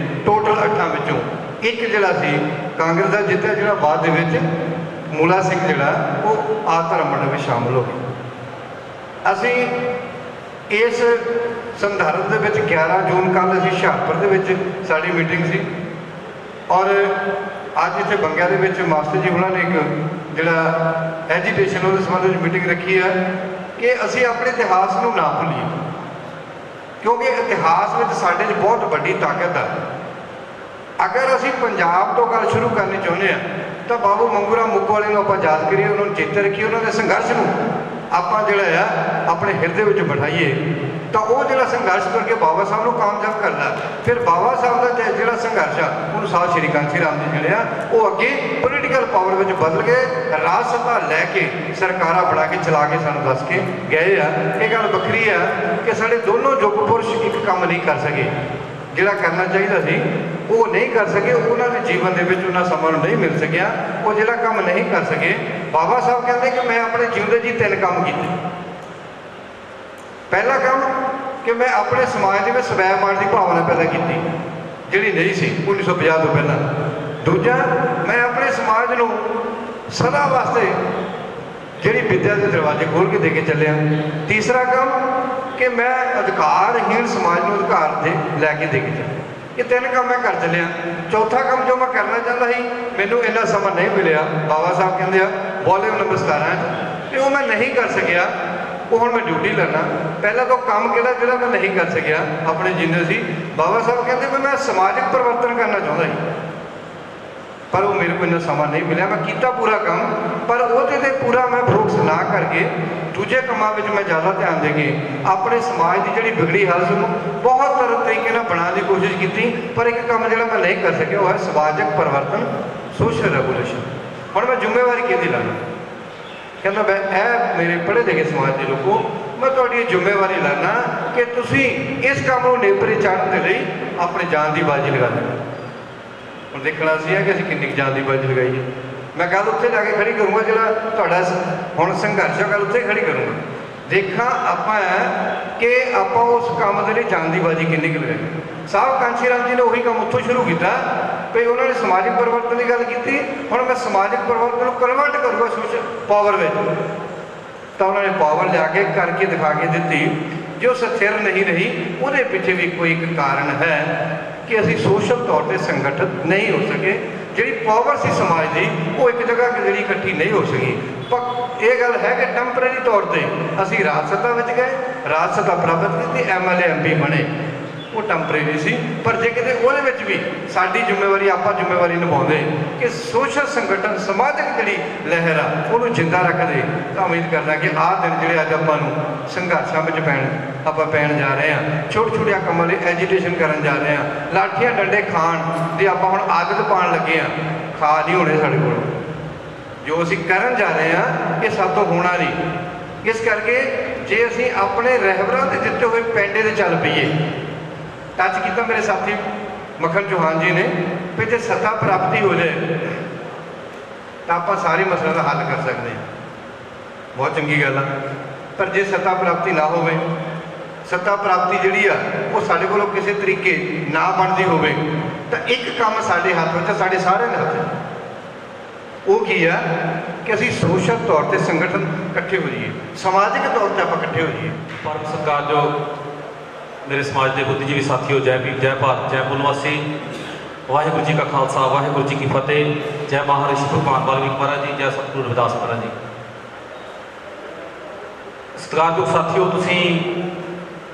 ਟੋਟਲ 8 ਵਿੱਚੋਂ ਇੱਕ ਜਿਹੜਾ ਸੀ ਕਾਂਗਰਸ ਦਾ ਜਿੱਤਿਆ, ਜਿਹੜਾ ਬਾਅਦ ਦੇ ਵਿੱਚ ਮੂਲਾ ਸਿੰਘ ਜਿਹੜਾ ਉਹ ਆਦਿ ਧਰਮ ਮੰਡਲ ਵਿੱਚ ਸ਼ਾਮਲ ਹੋ ਗਏ। ਅਸੀਂ ਇਸ ਸੰਦਰਭ ਦੇ ਵਿੱਚ 11 ਜੂਨ ਕੱਲ੍ਹ ਅਸੀਂ ਹੁਸ਼ਿਆਰਪੁਰ ਦੇ ਵਿੱਚ ਸਾਡੀ ਮੀਟਿੰਗ ਸੀ ਔਰ ਅੱਜ ਇੱਥੇ ਬੰਗਿਆ ਦੇ ਵਿੱਚ ਮਾਸਟਰ ਜੀ ਉਹਨਾਂ ਨੇ ਇੱਕ ਜਿਹੜਾ ਐਜੀਟੇਸ਼ਨ ਉਹਦੇ ਸੰਬੰਧ ਵਿੱਚ ਮੀਟਿੰਗ ਰੱਖੀ ਹੈ ਕਿ ਅਸੀਂ ਆਪਣੇ ਇਤਿਹਾਸ ਨੂੰ ਨਾ ਭੁੱਲੀਏ, ਕਿਉਂਕਿ ਇਤਿਹਾਸ ਵਿੱਚ ਸਾਡੇ 'ਚ ਬਹੁਤ ਵੱਡੀ ਤਾਕਤ ਹੈ। ਅਗਰ ਅਸੀਂ ਪੰਜਾਬ ਤੋਂ ਗੱਲ ਸ਼ੁਰੂ ਕਰਨੀ ਚਾਹੁੰਦੇ ਹਾਂ ਤਾਂ ਬਾਬੂ ਮੰਗੂ ਰਾਮ ਮੁੱਗਵਾਲੇ ਨੂੰ ਆਪਾਂ ਯਾਦ ਕਰੀਏ, ਉਹਨਾਂ ਨੂੰ ਚੇਤੇ ਰੱਖੀਏ, ਉਹਨਾਂ ਦੇ ਸੰਘਰਸ਼ ਨੂੰ ਆਪਾਂ ਜਿਹੜਾ ਆ ਆਪਣੇ ਹਿਰਦੇ ਵਿੱਚ ਬਿਠਾਈਏ ਤਾਂ ਉਹ ਜਿਹੜਾ ਸੰਘਰਸ਼ ਕਰਕੇ ਬਾਬਾ ਸਾਹਿਬ ਨੂੰ ਕਾਮਯਾਬ ਕਰਦਾ। ਫਿਰ ਬਾਬਾ ਸਾਹਿਬ ਦਾ ਜਿਹੜਾ ਸੰਘਰਸ਼ ਆ ਉਹਨੂੰ ਸਾਧ ਸ਼੍ਰੀ ਕਾਂਸੀ ਰਾਮ ਜੀ ਜਿਹੜੇ ਆ ਉਹ ਅੱਗੇ ਪੋਲੀਟੀਕਲ ਪਾਵਰ ਵਿੱਚ ਬਦਲ ਗਏ, ਰਾਜ ਸੱਤਾ ਲੈ ਕੇ ਸਰਕਾਰਾਂ ਬਣਾ ਕੇ ਚਲਾ ਕੇ ਸਾਨੂੰ ਦੱਸ ਕੇ ਗਏ ਆ। ਇਹ ਗੱਲ ਵੱਖਰੀ ਆ ਕਿ ਸਾਡੇ ਦੋਨੋਂ ਯੁੱਗ ਪੁਰਸ਼ ਇੱਕ ਕੰਮ ਨਹੀਂ ਕਰ ਸਕੇ, ਜਿਹੜਾ ਕਰਨਾ ਚਾਹੀਦਾ ਸੀ ਉਹ ਨਹੀਂ ਕਰ ਸਕੇ। ਉਹਨਾਂ ਦੇ ਜੀਵਨ ਦੇ ਵਿੱਚ ਉਹਨਾਂ ਸਮਾਂ ਨੂੰ ਨਹੀਂ ਮਿਲ ਸਕਿਆ, ਉਹ ਜਿਹੜਾ ਕੰਮ ਨਹੀਂ ਕਰ ਸਕੇ। ਬਾਬਾ ਸਾਹਿਬ ਕਹਿੰਦੇ ਕਿ ਮੈਂ ਆਪਣੇ ਜਿਉਂਦੇ ਜੀ 3 ਕੰਮ ਕੀਤੇ। ਪਹਿਲਾ ਕੰਮ ਕਿ ਮੈਂ ਆਪਣੇ ਸਮਾਜ ਦੇ ਵਿੱਚ ਸਵੈ ਮਾਣ ਦੀ ਭਾਵਨਾ ਪੈਦਾ ਕੀਤੀ ਜਿਹੜੀ ਨਹੀਂ ਸੀ 1950 ਤੋਂ ਪਹਿਲਾਂ। ਦੂਜਾ, ਮੈਂ ਆਪਣੇ ਸਮਾਜ ਨੂੰ ਸਦਾ ਵਾਸਤੇ ਜਿਹੜੀ ਵਿੱਦਿਆ ਦੇ ਦਰਵਾਜ਼ੇ ਖੋਲ੍ਹ ਕੇ ਦੇ ਕੇ ਚੱਲਿਆ। ਤੀਸਰਾ ਕੰਮ ਕਿ ਮੈਂ ਅਧਿਕਾਰਹੀਣ ਸਮਾਜ ਨੂੰ ਅਧਿਕਾਰ ਦੇ ਲੈ ਕੇ ਦੇ ਕੇ ਚੱਲਿਆ। ਇਹ 3 ਕੰਮ ਮੈਂ ਕਰ ਚੱਲਿਆ। ਚੌਥਾ ਕੰਮ ਜੋ ਮੈਂ ਕਰਨਾ ਚਾਹੁੰਦਾ ਸੀ ਮੈਨੂੰ ਇੰਨਾ ਸਮਾਂ ਨਹੀਂ ਮਿਲਿਆ। ਬਾਬਾ ਸਾਹਿਬ ਕਹਿੰਦੇ ਆ ਵੋਲਿਊਮ ਨੰਬਰ 17 ਤੇ ਉਹ ਮੈਂ ਨਹੀਂ ਕਰ ਸਕਿਆ, ਉਹ ਹੁਣ ਮੈਂ ਡਿਊਟੀ ਲੈਣਾ। ਪਹਿਲਾਂ ਤਾਂ ਕੰਮ ਕਿਹੜਾ ਜਿਹੜਾ ਮੈਂ ਨਹੀਂ ਕਰ ਸਕਿਆ ਆਪਣੇ ਜਿੰਨੇ ਸੀ। ਬਾਬਾ ਸਾਹਿਬ ਕਹਿੰਦੇ ਵੀ ਮੈਂ ਸਮਾਜਿਕ ਪਰਿਵਰਤਨ ਕਰਨਾ ਚਾਹੁੰਦਾ ਸੀ ਪਰ ਉਹ ਮੇਰੇ ਕੋਲ ਇੰਨਾ ਸਮਾਂ ਨਹੀਂ ਮਿਲਿਆ। ਮੈਂ ਕੀਤਾ ਪੂਰਾ ਕੰਮ ਪਰ ਉਹਦੇ 'ਤੇ ਪੂਰਾ ਮੈਂ ਫੋਕਸ ਨਾ ਕਰਕੇ ਦੂਜੇ ਕੰਮਾਂ ਵਿੱਚ ਮੈਂ ਜ਼ਿਆਦਾ ਧਿਆਨ ਦੇ ਕੇ ਆਪਣੇ ਸਮਾਜ ਦੀ ਜਿਹੜੀ ਵਿਗੜੀ ਹਾਲਤ ਨੂੰ ਬਹੁਤ ਤਰ੍ਹਾਂ ਤਰੀਕੇ ਨਾਲ ਬਣਾਉਣ ਦੀ ਕੋਸ਼ਿਸ਼ ਕੀਤੀ। ਪਰ ਇੱਕ ਕੰਮ ਜਿਹੜਾ ਮੈਂ ਨਹੀਂ ਕਰ ਸਕਿਆ ਉਹ ਹੈ ਸਮਾਜਿਕ ਪਰਿਵਰਤਨ, ਸੋਸ਼ਲ ਰੈਗੂਲੇਸ਼ਨ। ਹੁਣ ਮੈਂ ਜ਼ਿੰਮੇਵਾਰੀ ਕਿਹਦੀ ਲੈਣਾ? ਕਹਿੰਦਾ ਮੈਂ ਇਹ ਮੇਰੇ ਪੜ੍ਹੇ ਲਿਖੇ ਸਮਾਜ ਦੇ ਲੋਕੋ, ਮੈਂ ਤੁਹਾਡੀ ਇਹ ਜ਼ਿੰਮੇਵਾਰੀ ਲੈਣਾ ਕਿ ਤੁਸੀਂ ਇਸ ਕੰਮ ਨੂੰ ਨੇਪਰੇ ਚਾੜ੍ਹਨ ਦੇ ਲਈ ਆਪਣੀ ਜਾਨ ਦੀ ਬਾਜੀ ਲਗਾ ਦੇਣਾ। ਹੁਣ ਦੇਖਣਾ ਸੀ ਕਿ ਅਸੀਂ ਕਿੰਨੀ ਜਾਨ ਦੀ ਬਾਜੀ ਲਗਾਈਏ। ਮੈਂ ਗੱਲ ਉੱਥੇ ਜਾ ਕੇ ਖੜੀ ਕਰੂੰਗਾ, ਜਿਹੜਾ ਤੁਹਾਡਾ ਹੁਣ ਸੰਘਰਸ਼ ਹੈ ਗੱਲ ਉੱਥੇ ਖੜੀ ਕਰੂੰਗਾ। ਦੇਖਾਂ ਆਪਾਂ ਕਿ ਆਪਾਂ ਉਸ ਕੰਮ ਦੇ ਲਈ ਜਾਨ ਦੀ ਬਾਜੀ ਕਿੰਨੀ ਕੁ ਲਗਾਈ। ਸਾਧ ਕਾਂਸੀ ਰਾਮ ਜੀ ਨੇ ਉਹੀ ਕੰਮ ਉੱਥੋਂ ਸ਼ੁਰੂ ਕੀਤਾ ਵੀ ਉਹਨਾਂ ਨੇ ਸਮਾਜਿਕ ਪਰਿਵਰਤਨ ਦੀ ਗੱਲ ਕੀਤੀ। ਹੁਣ ਮੈਂ ਸਮਾਜਿਕ ਪਰਿਵਰਤਨ ਨੂੰ ਕਨਵਰਟ ਕਰੂੰਗਾ ਸੋਸ਼ਲ ਪਾਵਰ ਵਿੱਚ। ਤਾਂ ਉਹਨਾਂ ਨੇ ਪਾਵਰ ਲਿਆ ਕੇ ਕਰਕੇ ਦਿਖਾ ਕੇ ਦਿੱਤੀ ਜੋ ਸਥਿਰ ਨਹੀਂ ਰਹੀ। ਉਹਦੇ ਪਿੱਛੇ ਵੀ ਕੋਈ ਇੱਕ ਕਾਰਨ ਹੈ ਕਿ ਅਸੀਂ ਸੋਸ਼ਲ ਤੌਰ 'ਤੇ ਸੰਗਠਿਤ ਨਹੀਂ ਹੋ ਸਕੇ। ਜਿਹੜੀ ਪਾਵਰ ਸੀ ਸਮਾਜ ਦੀ ਉਹ ਇੱਕ ਜਗ੍ਹਾ ਜਿਹੜੀ ਇਕੱਠੀ ਨਹੀਂ ਹੋ ਸਕੀ। ਪਰ ਇਹ ਗੱਲ ਹੈ ਕਿ ਟੈਂਪਰੇਰੀ ਤੌਰ 'ਤੇ ਅਸੀਂ ਰਾਜ ਸੱਤਾ ਵਿੱਚ ਗਏ, ਰਾਜ ਸੱਤਾ ਪ੍ਰਾਪਤ ਕੀਤੀ, MLA MP ਬਣੇ, ਉਹ ਟੈਂਪਰੇਰੀ ਸੀ। ਪਰ ਜੇ ਕਿਤੇ ਉਹਦੇ ਵਿੱਚ ਵੀ ਸਾਡੀ ਜ਼ਿੰਮੇਵਾਰੀ, ਆਪਾਂ ਜ਼ਿੰਮੇਵਾਰੀ ਨਿਭਾਉਂਦੇ ਕਿ ਸੋਸ਼ਲ ਸੰਗਠਨ, ਸਮਾਜਿਕ ਜਿਹੜੀ ਲਹਿਰ ਆ ਉਹਨੂੰ ਜਿੰਦਾ ਰੱਖਦੇ ਤਾਂ ਉਮੀਦ ਕਰਦਾ ਕਿ ਆਹ ਦਿਨ ਜਿਹੜੇ ਅੱਜ ਆਪਾਂ ਨੂੰ ਸੰਘਰਸ਼ਾਂ ਵਿੱਚ ਪੈਣ ਜਾ ਰਹੇ ਹਾਂ, ਛੋਟੇ ਛੋਟੇ ਕੰਮਾਂ ਲਈ ਐਜੀਟੇਸ਼ਨ ਕਰਨ ਜਾ ਰਹੇ ਹਾਂ, ਲਾਠੀਆਂ ਡੰਡੇ ਖਾਣ ਦੀ ਆਪਾਂ ਹੁਣ ਆਦਤ ਪਾਉਣ ਲੱਗੇ ਹਾਂ, ਖਾ ਨਹੀਂ ਹੋਣੇ ਸਾਡੇ ਕੋਲ। ਜੋ ਅਸੀਂ ਕਰਨ ਜਾ ਰਹੇ ਹਾਂ ਇਹ ਸਭ ਤੋਂ ਹੋਣਾ ਨਹੀਂ। ਇਸ ਕਰਕੇ ਜੇ ਅਸੀਂ ਆਪਣੇ ਰਹਿਬਰਾਂ ਦੇ ਦਿੱਤੇ ਹੋਏ ਪੈਂਡੇ 'ਤੇ ਚੱਲ ਪਈਏ, ਟੱਚ ਕੀਤਾ ਮੇਰੇ ਸਾਥੀ ਮੱਖਣ ਚੌਹਾਨ ਜੀ ਨੇ ਵੀ ਜੇ ਸੱਤਾ ਪ੍ਰਾਪਤੀ ਹੋ ਜਾਏ ਤਾਂ ਆਪਾਂ ਸਾਰੇ ਮਸਲਿਆਂ ਦਾ ਹੱਲ ਕਰ ਸਕਦੇ ਹਾਂ। ਬਹੁਤ ਚੰਗੀ ਗੱਲ ਆ। ਪਰ ਜੇ ਸੱਤਾ ਪ੍ਰਾਪਤੀ ਨਾ ਹੋਵੇ, ਸੱਤਾ ਪ੍ਰਾਪਤੀ ਜਿਹੜੀ ਆ ਉਹ ਸਾਡੇ ਕੋਲੋਂ ਕਿਸੇ ਤਰੀਕੇ ਨਾ ਬਣਦੀ ਹੋਵੇ ਤਾਂ ਇੱਕ ਕੰਮ ਸਾਡੇ ਹੱਥ ਵਿੱਚ, ਸਾਡੇ ਸਾਰਿਆਂ ਦੇ ਹੱਥ। ਉਹ ਕੀ ਆ ਕਿ ਅਸੀਂ ਸੋਸ਼ਲ ਤੌਰ 'ਤੇ ਸੰਗਠਨ ਇਕੱਠੇ ਹੋ ਜਾਈਏ, ਸਮਾਜਿਕ ਤੌਰ 'ਤੇ ਆਪਾਂ ਇਕੱਠੇ ਹੋ ਜਾਈਏ। ਭਾਰਤ ਸਰਕਾਰ ਜੋ ਮੇਰੇ ਸਮਾਜ ਦੇ ਬੁੱਧੀਜੀਵੀ ਸਾਥੀਓ, ਜੈ ਭੀਮ, ਜੈ ਭਾਰਤ, ਜੈ ਪੁਨਵਾਸੀ। ਵਾਹਿਗੁਰੂ ਜੀ ਕਾ ਖਾਲਸਾ, ਵਾਹਿਗੁਰੂ ਜੀ ਕੀ ਫਤਿਹ। ਜੈ ਮਹਾਰਿਸ਼ੀ ਭਗਵਾਨ ਵਾਲਮੀਕ ਮਹਾਰਾਜ ਜੀ, ਜੈ ਸਤਿਗੁਰੂ ਰਵਿਦਾਸ ਮਹਾਰਾਜ ਜੀ। ਸਤਿਕਾਰਯੋਗ ਸਾਥੀਓ, ਤੁਸੀਂ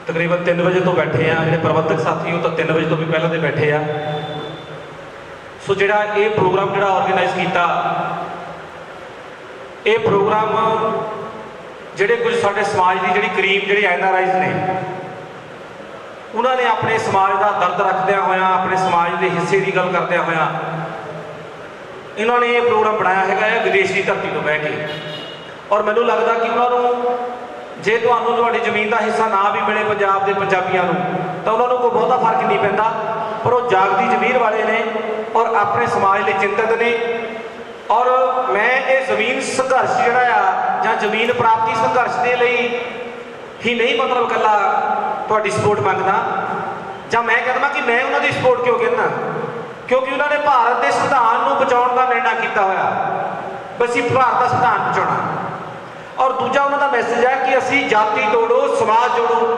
ਤਕਰੀਬਨ 3 ਵਜੇ ਤੋਂ ਬੈਠੇ ਆ। ਜਿਹੜੇ ਪ੍ਰਬੰਧਕ ਸਾਥੀ ਉਹ ਤਾਂ 3 ਵਜੇ ਤੋਂ ਵੀ ਪਹਿਲਾਂ ਦੇ ਬੈਠੇ ਆ। ਸੋ ਜਿਹੜਾ ਇਹ ਪ੍ਰੋਗਰਾਮ ਜਿਹੜਾ ਆਰਗੇਨਾਈਜ਼ ਕੀਤਾ, ਇਹ ਪ੍ਰੋਗਰਾਮ ਜਿਹੜੇ ਕੁਝ ਸਾਡੇ ਸਮਾਜ ਦੀ ਜਿਹੜੀ ਕਰੀਬ ਜਿਹੜੇ NRIs ਨੇ ਉਹਨਾਂ ਨੇ ਆਪਣੇ ਸਮਾਜ ਦਾ ਦਰਦ ਰੱਖਦਿਆਂ ਹੋਇਆਂ, ਆਪਣੇ ਸਮਾਜ ਦੇ ਹਿੱਸੇ ਦੀ ਗੱਲ ਕਰਦਿਆਂ ਹੋਇਆਂ ਇਹਨਾਂ ਨੇ ਇਹ ਪ੍ਰੋਗਰਾਮ ਬਣਾਇਆ ਹੈਗਾ ਹੈ ਵਿਦੇਸ਼ ਦੀ ਧਰਤੀ ਤੋਂ ਬਹਿ ਕੇ। ਔਰ ਮੈਨੂੰ ਲੱਗਦਾ ਕਿ ਉਹਨਾਂ ਨੂੰ, ਜੇ ਤੁਹਾਨੂੰ ਤੁਹਾਡੀ ਜ਼ਮੀਨ ਦਾ ਹਿੱਸਾ ਨਾ ਵੀ ਮਿਲੇ ਪੰਜਾਬ ਦੇ ਪੰਜਾਬੀਆਂ ਨੂੰ, ਤਾਂ ਉਹਨਾਂ ਨੂੰ ਕੋਈ ਬਹੁਤਾ ਫਰਕ ਨਹੀਂ ਪੈਂਦਾ, ਪਰ ਉਹ ਜਾਗਦੀ ਜ਼ਮੀਰ ਵਾਲੇ ਨੇ ਔਰ ਆਪਣੇ ਸਮਾਜ ਲਈ ਚਿੰਤਤ ਨੇ। ਔਰ ਮੈਂ ਇਹ ਜ਼ਮੀਨ ਸੰਘਰਸ਼ ਜਿਹੜਾ ਆ ਜਾਂ ਜ਼ਮੀਨ ਪ੍ਰਾਪਤੀ ਸੰਘਰਸ਼ ਦੇ ਲਈ ਹੀ ਨਹੀਂ ਮਤਲਬ ਇਕੱਲਾ ਤੁਹਾਡੀ ਸਪੋਰਟ ਮੰਗਦਾ, ਜਾਂ ਮੈਂ ਕਹਿੰਦਾ ਕਿ ਮੈਂ ਉਹਨਾਂ ਦੀ ਸਪੋਰਟ ਕਿਉਂ ਕਹਿੰਦਾ, ਕਿਉਂਕਿ ਉਹਨਾਂ ਨੇ ਭਾਰਤ ਦੇ ਸੰਵਿਧਾਨ ਨੂੰ ਬਚਾਉਣ ਦਾ ਨਿਰਣਾ ਕੀਤਾ ਹੋਇਆ, ਅਸੀਂ ਭਾਰਤ ਦਾ ਸੰਵਿਧਾਨ ਬਚਾਉਣਾ। ਔਰ ਦੂਜਾ ਉਹਨਾਂ ਦਾ ਮੈਸੇਜ ਹੈ ਕਿ ਅਸੀਂ ਜਾਤੀ ਤੋੜੋ ਸਮਾਜ ਜੋੜੋ,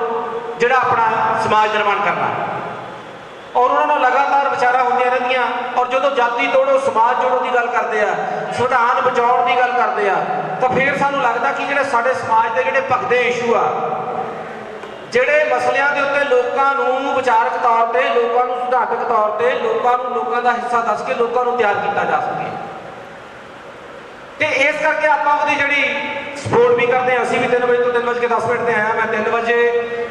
ਜਿਹੜਾ ਆਪਣਾ ਸਮਾਜ ਨਿਰਮਾਣ ਕਰਨਾ। ਔਰ ਉਹਨਾਂ ਨਾਲ ਲਗਾਤਾਰ ਵਿਚਾਰਾਂ ਹੁੰਦੀਆਂ ਰਹਿੰਦੀਆਂ। ਔਰ ਜਦੋਂ ਜਾਤੀ ਤੋੜੋ ਸਮਾਜ ਜੋੜੋ ਦੀ ਗੱਲ ਕਰਦੇ ਆ, ਸੰਵਿਧਾਨ ਬਚਾਉਣ ਦੀ ਗੱਲ ਕਰਦੇ ਆ, ਤਾਂ ਫਿਰ ਸਾਨੂੰ ਲੱਗਦਾ ਕਿ ਜਿਹੜੇ ਸਾਡੇ ਸਮਾਜ ਦੇ ਜਿਹੜੇ ਭਖਦੇ ਇਸ਼ੂ ਆ, ਜਿਹੜੇ ਮਸਲਿਆਂ ਦੇ ਉੱਤੇ ਲੋਕਾਂ ਨੂੰ ਵਿਚਾਰਕ ਤੌਰ ਤੇ, ਲੋਕਾਂ ਨੂੰ ਸਿਧਾਂਤਕ ਤੌਰ ਤੇ, ਲੋਕਾਂ ਦਾ ਹਿੱਸਾ ਦੱਸ ਕੇ ਲੋਕਾਂ ਨੂੰ ਤਿਆਰ ਕੀਤਾ ਜਾ ਸਕੇ, ਤੇ ਇਸ ਕਰਕੇ ਆਪਾਂ ਉਹਦੀ ਜਿਹੜੀ ਸਪੋਰਟ ਵੀ ਕਰਦੇ ਹਾਂ। ਅਸੀਂ ਵੀ 3 ਵਜੇ ਤੋਂ 3:10 ਤੇ ਆਇਆ। ਮੈਂ 3 ਵਜੇ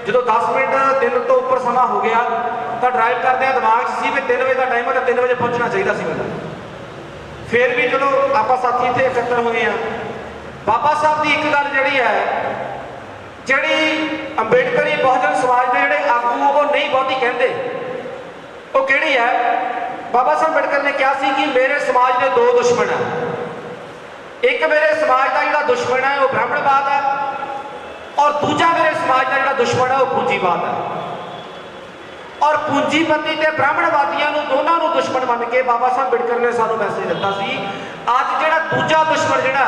ਜਦੋਂ 10 ਮਿੰਟ ਦਿਨ ਤੋਂ ਉੱਪਰ ਸਮਾਂ ਹੋ ਗਿਆ ਤਾਂ ਡਰਾਈਵ ਕਰਦੇ ਆ ਦਿਮਾਗ 'ਚ ਸੀ ਵੀ 3 ਵਜੇ ਦਾ ਟਾਈਮ ਹੈ ਤਾਂ 3 ਵਜੇ ਪਹੁੰਚਣਾ ਚਾਹੀਦਾ ਸੀ ਮੈਨੂੰ। ਫਿਰ ਵੀ ਜਦੋਂ ਆਪਾਂ ਸਾਥੀ ਇੱਥੇ ਇਕੱਤਰ ਹੋਏ ਆ, ਬਾਬਾ ਸਾਹਿਬ ਦੀ ਇੱਕ ਗੱਲ ਜਿਹੜੀ ਹੈ, ਜਿਹੜੀ ਅੰਬੇਡਕਰੀ ਬਹੁਜਨ ਸਮਾਜ ਦੇ ਜਿਹੜੇ ਆਗੂ ਉਹ ਨਹੀਂ ਬਹੁਤੀ ਕਹਿੰਦੇ, ਉਹ ਕਿਹੜੀ ਹੈ? ਬਾਬਾ ਸਾਹਿਬ ਅੰਬੇਡਕਰ ਨੇ ਕਿਹਾ ਸੀ ਕਿ ਮੇਰੇ ਸਮਾਜ ਦੇ 2 ਦੁਸ਼ਮਣ ਆ। ਇੱਕ ਮੇਰੇ ਸਮਾਜ ਦਾ ਜਿਹੜਾ ਦੁਸ਼ਮਣ ਹੈ ਉਹ ਬ੍ਰਾਹਮਣਵਾਦ ਹੈ, ਔਰ ਦੂਜਾ ਮੇਰੇ ਸਮਾਜ ਦਾ ਜਿਹੜਾ ਦੁਸ਼ਮਣ ਹੈ ਉਹ ਪੂੰਜੀਵਾਦ ਹੈ। ਔਰ ਪੂੰਜੀਪਤੀ ਤੇ ਬ੍ਰਾਹਮਣਵਾਦੀਆਂ ਨੂੰ ਦੋਨਾਂ ਨੂੰ ਦੁਸ਼ਮਣ ਮੰਨ ਕੇ ਬਾਬਾ ਸਾਹਿਬ ਅੰਬੇਡਕਰ ਨੇ ਸਾਨੂੰ ਮੈਸੇਜ ਦਿੱਤਾ ਸੀ, ਅੱਜ ਜਿਹੜਾ ਦੂਜਾ ਦੁਸ਼ਮਣ ਜਿਹੜਾ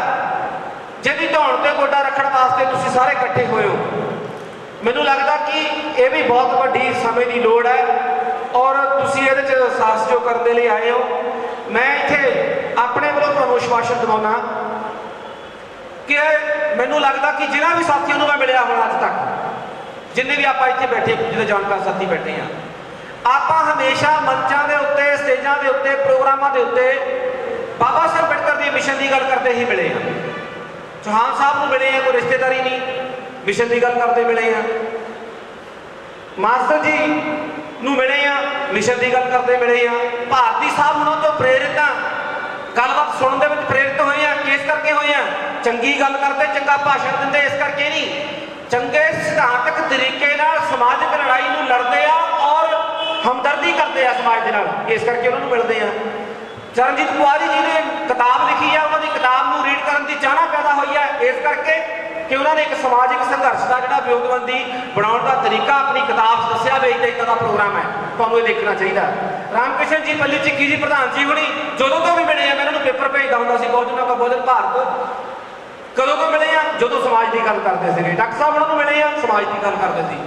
ਜਿਹਦੀ ਧੌਣ ਤੇ ਗੋਡਾ ਰੱਖਣ ਵਾਸਤੇ ਤੁਸੀਂ ਸਾਰੇ ਇਕੱਠੇ ਹੋਏ ਹੋ, ਮੈਨੂੰ ਲੱਗਦਾ ਕਿ ਇਹ ਵੀ ਬਹੁਤ ਵੱਡੀ ਸਮੇਂ ਦੀ ਲੋੜ ਹੈ। ਔਰ ਤੁਸੀਂ ਇਹਦੇ 'ਚ ਸਾਹਸ ਜੋ ਕਰਨ ਦੇ ਲਈ ਆਏ ਹੋ, ਮੈਂ ਇੱਥੇ ਆਪਣੇ ਵੱਲੋਂ ਤੁਹਾਨੂੰ ਵਿਸ਼ਵਾਸਨ ਦਿਵਾਉਣਾ ਕਿ ਮੈਨੂੰ ਲੱਗਦਾ ਕਿ ਜਿਨ੍ਹਾਂ ਵੀ ਸਾਥੀਆਂ ਨੂੰ ਮੈਂ ਮਿਲਿਆ ਹੁਣ ਅੱਜ ਤੱਕ, ਜਿੰਨੇ ਵੀ ਆਪਾਂ ਇੱਥੇ ਬੈਠੇ, ਜਿਹੜੇ ਜਾਣਕਾਰ ਸਾਥੀ ਬੈਠੇ ਆ, ਆਪਾਂ ਹਮੇਸ਼ਾ ਮੰਚਾਂ ਦੇ ਉੱਤੇ, ਸਟੇਜਾਂ ਦੇ ਉੱਤੇ, ਪ੍ਰੋਗਰਾਮਾਂ ਦੇ ਉੱਤੇ ਬਾਬਾ ਸਾਹਿਬ ਅੰਬੇਡਕਰ ਦੀ ਮਿਸ਼ਨ ਦੀ ਗੱਲ ਕਰਦੇ ਹੀ ਮਿਲੇ ਆ। ਚੌਹਾਨ ਸਾਹਿਬ ਨੂੰ ਮਿਲੇ ਆ, ਕੋਈ ਰਿਸ਼ਤੇਦਾਰੀ ਨਹੀਂ, ਮਿਸ਼ਨ ਦੀ ਗੱਲ ਕਰਦੇ ਮਿਲੇ ਆ। ਮਾਸਟਰ ਜੀ ਨੂੰ ਮਿਲੇ ਆ, ਮਿਸ਼ਨ ਦੀ ਗੱਲ ਕਰਦੇ ਮਿਲੇ ਆ। ਭਾਰਤੀ ਸਾਹਿਬ ਉਹਨਾਂ ਤੋਂ ਪ੍ਰੇਰਿਤ ਆ, ਗੱਲਬਾਤ ਸੁਣਨ ਦੇ ਵਿੱਚ ਪ੍ਰੇਰਿਤ ਹੋਏ ਆ। ਕਿਸ ਕਰਕੇ ਹੋਏ ਆ? ਚੰਗੀ ਗੱਲ ਕਰਦੇ, ਚੰਗਾ ਭਾਸ਼ਣ ਦਿੰਦੇ, ਇਸ ਕਰਕੇ ਨਹੀਂ, ਚੰਗੇ ਸਿਧਾਂਤਕ ਤਰੀਕੇ ਨਾਲ ਸਮਾਜਿਕ ਲੜਾਈ ਨੂੰ ਲੜਦੇ ਆ ਔਰ ਹਮਦਰਦੀ ਕਰਦੇ ਆ ਸਮਾਜ ਦੇ ਨਾਲ, ਇਸ ਕਰਕੇ ਉਹਨਾਂ ਨੂੰ ਮਿਲਦੇ ਆ। ਚਰਨਜੀਤ ਪੁਆਰੀ ਜੀ ਨੇ ਕਿਤਾਬ ਲਿਖੀ ਆ, ਉਹਨਾਂ ਦੀ ਕਿਤਾਬ ਨੂੰ ਰੀਡ ਕਰਨ ਦੀ ਚਾਹਨਾ ਪੈਦਾ ਹੋਈ ਹੈ ਇਸ ਕਰਕੇ ਕਿ ਉਹਨਾਂ ਨੇ ਇੱਕ ਸਮਾਜਿਕ ਸੰਘਰਸ਼ ਦਾ ਜਿਹੜਾ ਵਿਉਂਤਬੰਦੀ ਬਣਾਉਣ ਦਾ ਤਰੀਕਾ ਆਪਣੀ ਕਿਤਾਬ 'ਚ ਦੱਸਿਆ ਵੀ ਇੱਦਾਂ ਦਾ ਪ੍ਰੋਗਰਾਮ ਹੈ, ਤੁਹਾਨੂੰ ਇਹ ਦੇਖਣਾ ਚਾਹੀਦਾ। ਰਾਮਕ੍ਰਿਸ਼ਨ ਜੀ, ਪੱਲੀ ਚਿੱਕੀ ਜੀ, ਪ੍ਰਧਾਨ ਜੀ ਹੁਣੀ ਜਦੋਂ ਤੋਂ ਵੀ ਮਿਲੇ ਆ, ਮੈਂ ਉਹਨਾਂ ਨੂੰ ਪੇਪਰ ਭੇਜਦਾ ਹੁੰਦਾ ਸੀ ਬਹੁਜਨਾਂ ਦਾ ਬਹੁਜਨ ਭਾਰਤ। ਕਦੋਂ ਤੋਂ ਮਿਲੇ ਆ? ਜਦੋਂ ਸਮਾਜ ਦੀ ਗੱਲ ਕਰਦੇ ਸੀਗੇ। ਡਾਕਟਰ ਸਾਹਿਬ ਉਹਨਾਂ ਨੂੰ ਮਿਲੇ ਆ, ਸਮਾਜ ਦੀ ਗੱਲ ਕਰਦੇ ਸੀ।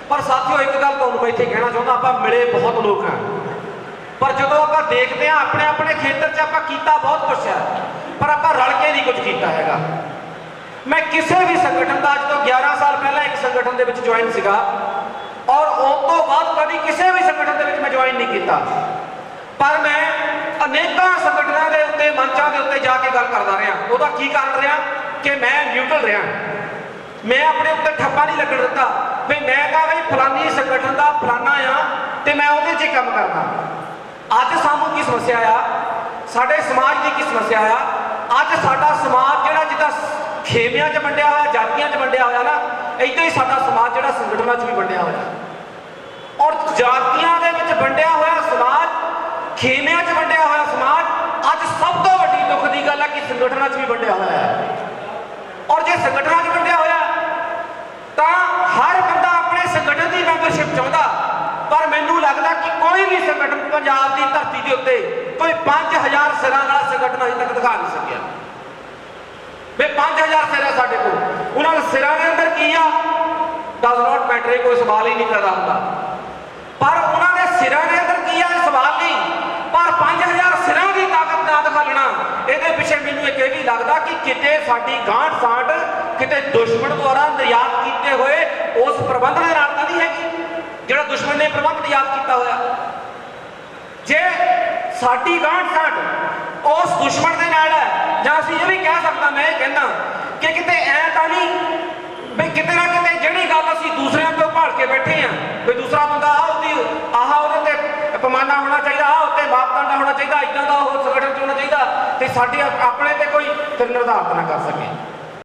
ਪਰ ਸਾਥੀਓ ਇੱਕ ਗੱਲ ਤੁਹਾਨੂੰ ਮੈਂ ਇੱਥੇ ਕਹਿਣਾ ਚਾਹੁੰਦਾ, ਆਪਾਂ ਮਿਲੇ ਬਹੁਤ ਲੋਕ ਆ, ਪਰ ਜਦੋਂ ਆਪਾਂ ਦੇਖਦੇ ਹਾਂ ਆਪਣੇ ਆਪਣੇ ਖੇਤਰ 'ਚ ਆਪਾਂ ਕੀਤਾ ਬਹੁਤ ਕੁਛ ਹੈ, ਪਰ ਆਪਾਂ ਰਲ ਕੇ ਨਹੀਂ ਕੁਝ ਕੀਤਾ ਹੈਗਾ। ਮੈਂ ਕਿਸੇ ਵੀ ਸੰਗਠਨ ਦਾ ਅੱਜ ਤੋਂ 11 ਸਾਲ ਪਹਿਲਾਂ ਇੱਕ ਸੰਗਠਨ ਦੇ ਵਿੱਚ ਜੁਆਇਨ ਸੀਗਾ, ਔਰ ਉਸ ਤੋਂ ਬਾਅਦ ਕਦੀ ਕਿਸੇ ਵੀ ਸੰਗਠਨ ਦੇ ਵਿੱਚ ਮੈਂ ਜੁਆਇਨ ਨਹੀਂ ਕੀਤਾ, ਪਰ ਮੈਂ ਅਨੇਕਾਂ ਸੰਗਠਨਾਂ ਦੇ ਉੱਤੇ, ਮੰਚਾਂ ਦੇ ਉੱਤੇ ਜਾ ਕੇ ਗੱਲ ਕਰਦਾ ਰਿਹਾ। ਉਹਦਾ ਕੀ ਕਾਰਨ ਰਿਹਾ ਕਿ ਮੈਂ ਨਿਊਟਰਲ ਰਿਹਾ, ਮੈਂ ਆਪਣੇ ਉੱਤੇ ਠੱਪਾ ਨਹੀਂ ਲੱਗਣ ਦਿੱਤਾ ਵੀ ਮੈਂ ਕਹਾਂ ਬਈ ਫਲਾਨੀ ਸੰਗਠਨ ਦਾ ਫਲਾਨਾ ਆ ਤੇ ਮੈਂ ਉਹਦੇ 'ਚ ਕੰਮ ਕਰਦਾ। ਅੱਜ ਸਾਨੂੰ ਕੀ ਸਮੱਸਿਆ ਆ, ਸਾਡੇ ਸਮਾਜ ਦੀ ਕੀ ਸਮੱਸਿਆ ਆ? ਅੱਜ ਸਾਡਾ ਸਮਾਜ ਜਿਹੜਾ ਜਿੱਦਾਂ ਖੇਮਿਆਂ 'ਚ ਵੰਡਿਆ ਹੋਇਆ, ਜਾਤੀਆਂ 'ਚ ਵੰਡਿਆ ਹੋਇਆ ਨਾ, ਇੱਦਾਂ ਹੀ ਸਾਡਾ ਸਮਾਜ ਜਿਹੜਾ ਸੰਗਠਨਾਂ 'ਚ ਵੀ ਵੰਡਿਆ ਹੋਇਆ। ਔਰ ਜਾਤੀਆਂ ਦੇ ਵਿੱਚ ਵੰਡਿਆ ਹੋਇਆ ਸਮਾਜ, ਖੇਮਿਆਂ 'ਚ ਵੰਡਿਆ ਹੋਇਆ ਸਮਾਜ, ਅੱਜ ਸਭ ਤੋਂ ਵੱਡੀ ਦੁੱਖ ਦੀ ਗੱਲ ਹੈ ਕਿ ਸੰਗਠਨਾਂ 'ਚ ਵੀ ਵੰਡਿਆ ਹੋਇਆ ਹੈ। ਔਰ ਜੇ ਸੰਗਠਨਾਂ 'ਚ ਵੰਡਿਆ ਹੋਇਆ ਤਾਂ ਹਰ ਬੰਦਾ ਆਪਣੇ ਸੰਗਠਨ ਦੀ ਮੈਂਬਰਸ਼ਿਪ ਚਾਹੁੰਦਾ, ਪਰ ਮੈਨੂੰ ਲੱਗਦਾ ਕਿ ਕੋਈ ਵੀ ਸੰਗਠਨ ਪੰਜਾਬ ਦੀ ਧਰਤੀ ਦੇ ਉੱਤੇ ਕੋਈ 5000 ਸਿਰਾਂ ਵਾਲਾ ਸੰਗਠਨ ਅਜੇ ਤੱਕ ਦਿਖਾ ਨਹੀਂ ਸਕਿਆ ਵੀ 5000 ਸਿਰ ਸਾਡੇ ਕੋਲ। ਉਹਨਾਂ ਦੇ ਸਿਰਾਂ ਦੇ ਅੰਦਰ ਕੀ ਆ ਡਸ ਨਾਟ ਮੈਟਰ, ਕੋਈ ਸਵਾਲ ਹੀ ਨਹੀਂ ਪੈਦਾ ਹੁੰਦਾ। ਪਰ ਉਹਨਾਂ ਦੇ ਸਿਰਾਂ ਦੇ ਅੰਦਰ ਕੀ ਆ, ਸਵਾਲ ਨਹੀਂ, ਪਰ 5000 ਸਿਰਾਂ ਦੀ ਤਾਕਤ ਨਾ ਦਿਖਾਉਣਾ, ਇਹਦੇ ਪਿੱਛੇ ਮੈਨੂੰ ਇੱਕ ਇਹ ਵੀ ਲੱਗਦਾ ਕਿ ਕਿਤੇ ਸਾਡੀ ਗਾਂਢ ਸਾਂਢ ਕਿਤੇ ਦੁਸ਼ਮਣ ਦੁਆਰਾ ਨਿਰਯਾਤ ਕੀਤੇ ਹੋਏ ਉਸ ਪ੍ਰਬੰਧ ਦੇ ਨਾਲ ਤਾਂ ਨਹੀਂ ਹੈਗੀ ਜਿਹੜਾ ਦੁਸ਼ਮਣ ਨੇ ਪ੍ਰਬੰਧ ਨਿਰਯਾਤ ਕੀਤਾ ਹੋਇਆ। ਜੇ ਸਾਡੀ ਗਾਂਢ ਸਾਂਢ ਉਸ ਦੁਸ਼ਮਣ ਦੇ ਨਾਲ ਹੈ, ਜਾਂ ਅਸੀਂ ਇਹ ਵੀ ਕਹਿ ਸਕਦਾ, ਮੈਂ ਇਹ ਕਹਿੰਦਾ ਕਿ ਕਿਤੇ ਐ ਤਾਂ ਨਹੀਂ ਵੀ ਕਿਤੇ ਨਾ ਕਿਤੇ ਜਿਹੜੀ ਗੱਲ ਅਸੀਂ ਦੂਸਰਿਆਂ ਤੋਂ ਭਾਲ ਕੇ ਬੈਠੇ ਆ ਵੀ ਦੂਸਰਾ ਬੰਦਾ ਮਾਪਦੰਡ ਹੋਣਾ ਚਾਹੀਦਾ, ਇਦਾਂ ਦਾ ਉਹ ਸੰਗਠਨ 'ਚ ਹੋਣਾ ਚਾਹੀਦਾ ਤੇ ਸਾਡੇ ਆਪਣੇ ਤੇ ਕੋਈ ਫਿਰ ਨਿਰਧਾਰਤ ਨਾ ਕਰ ਸਕੇ।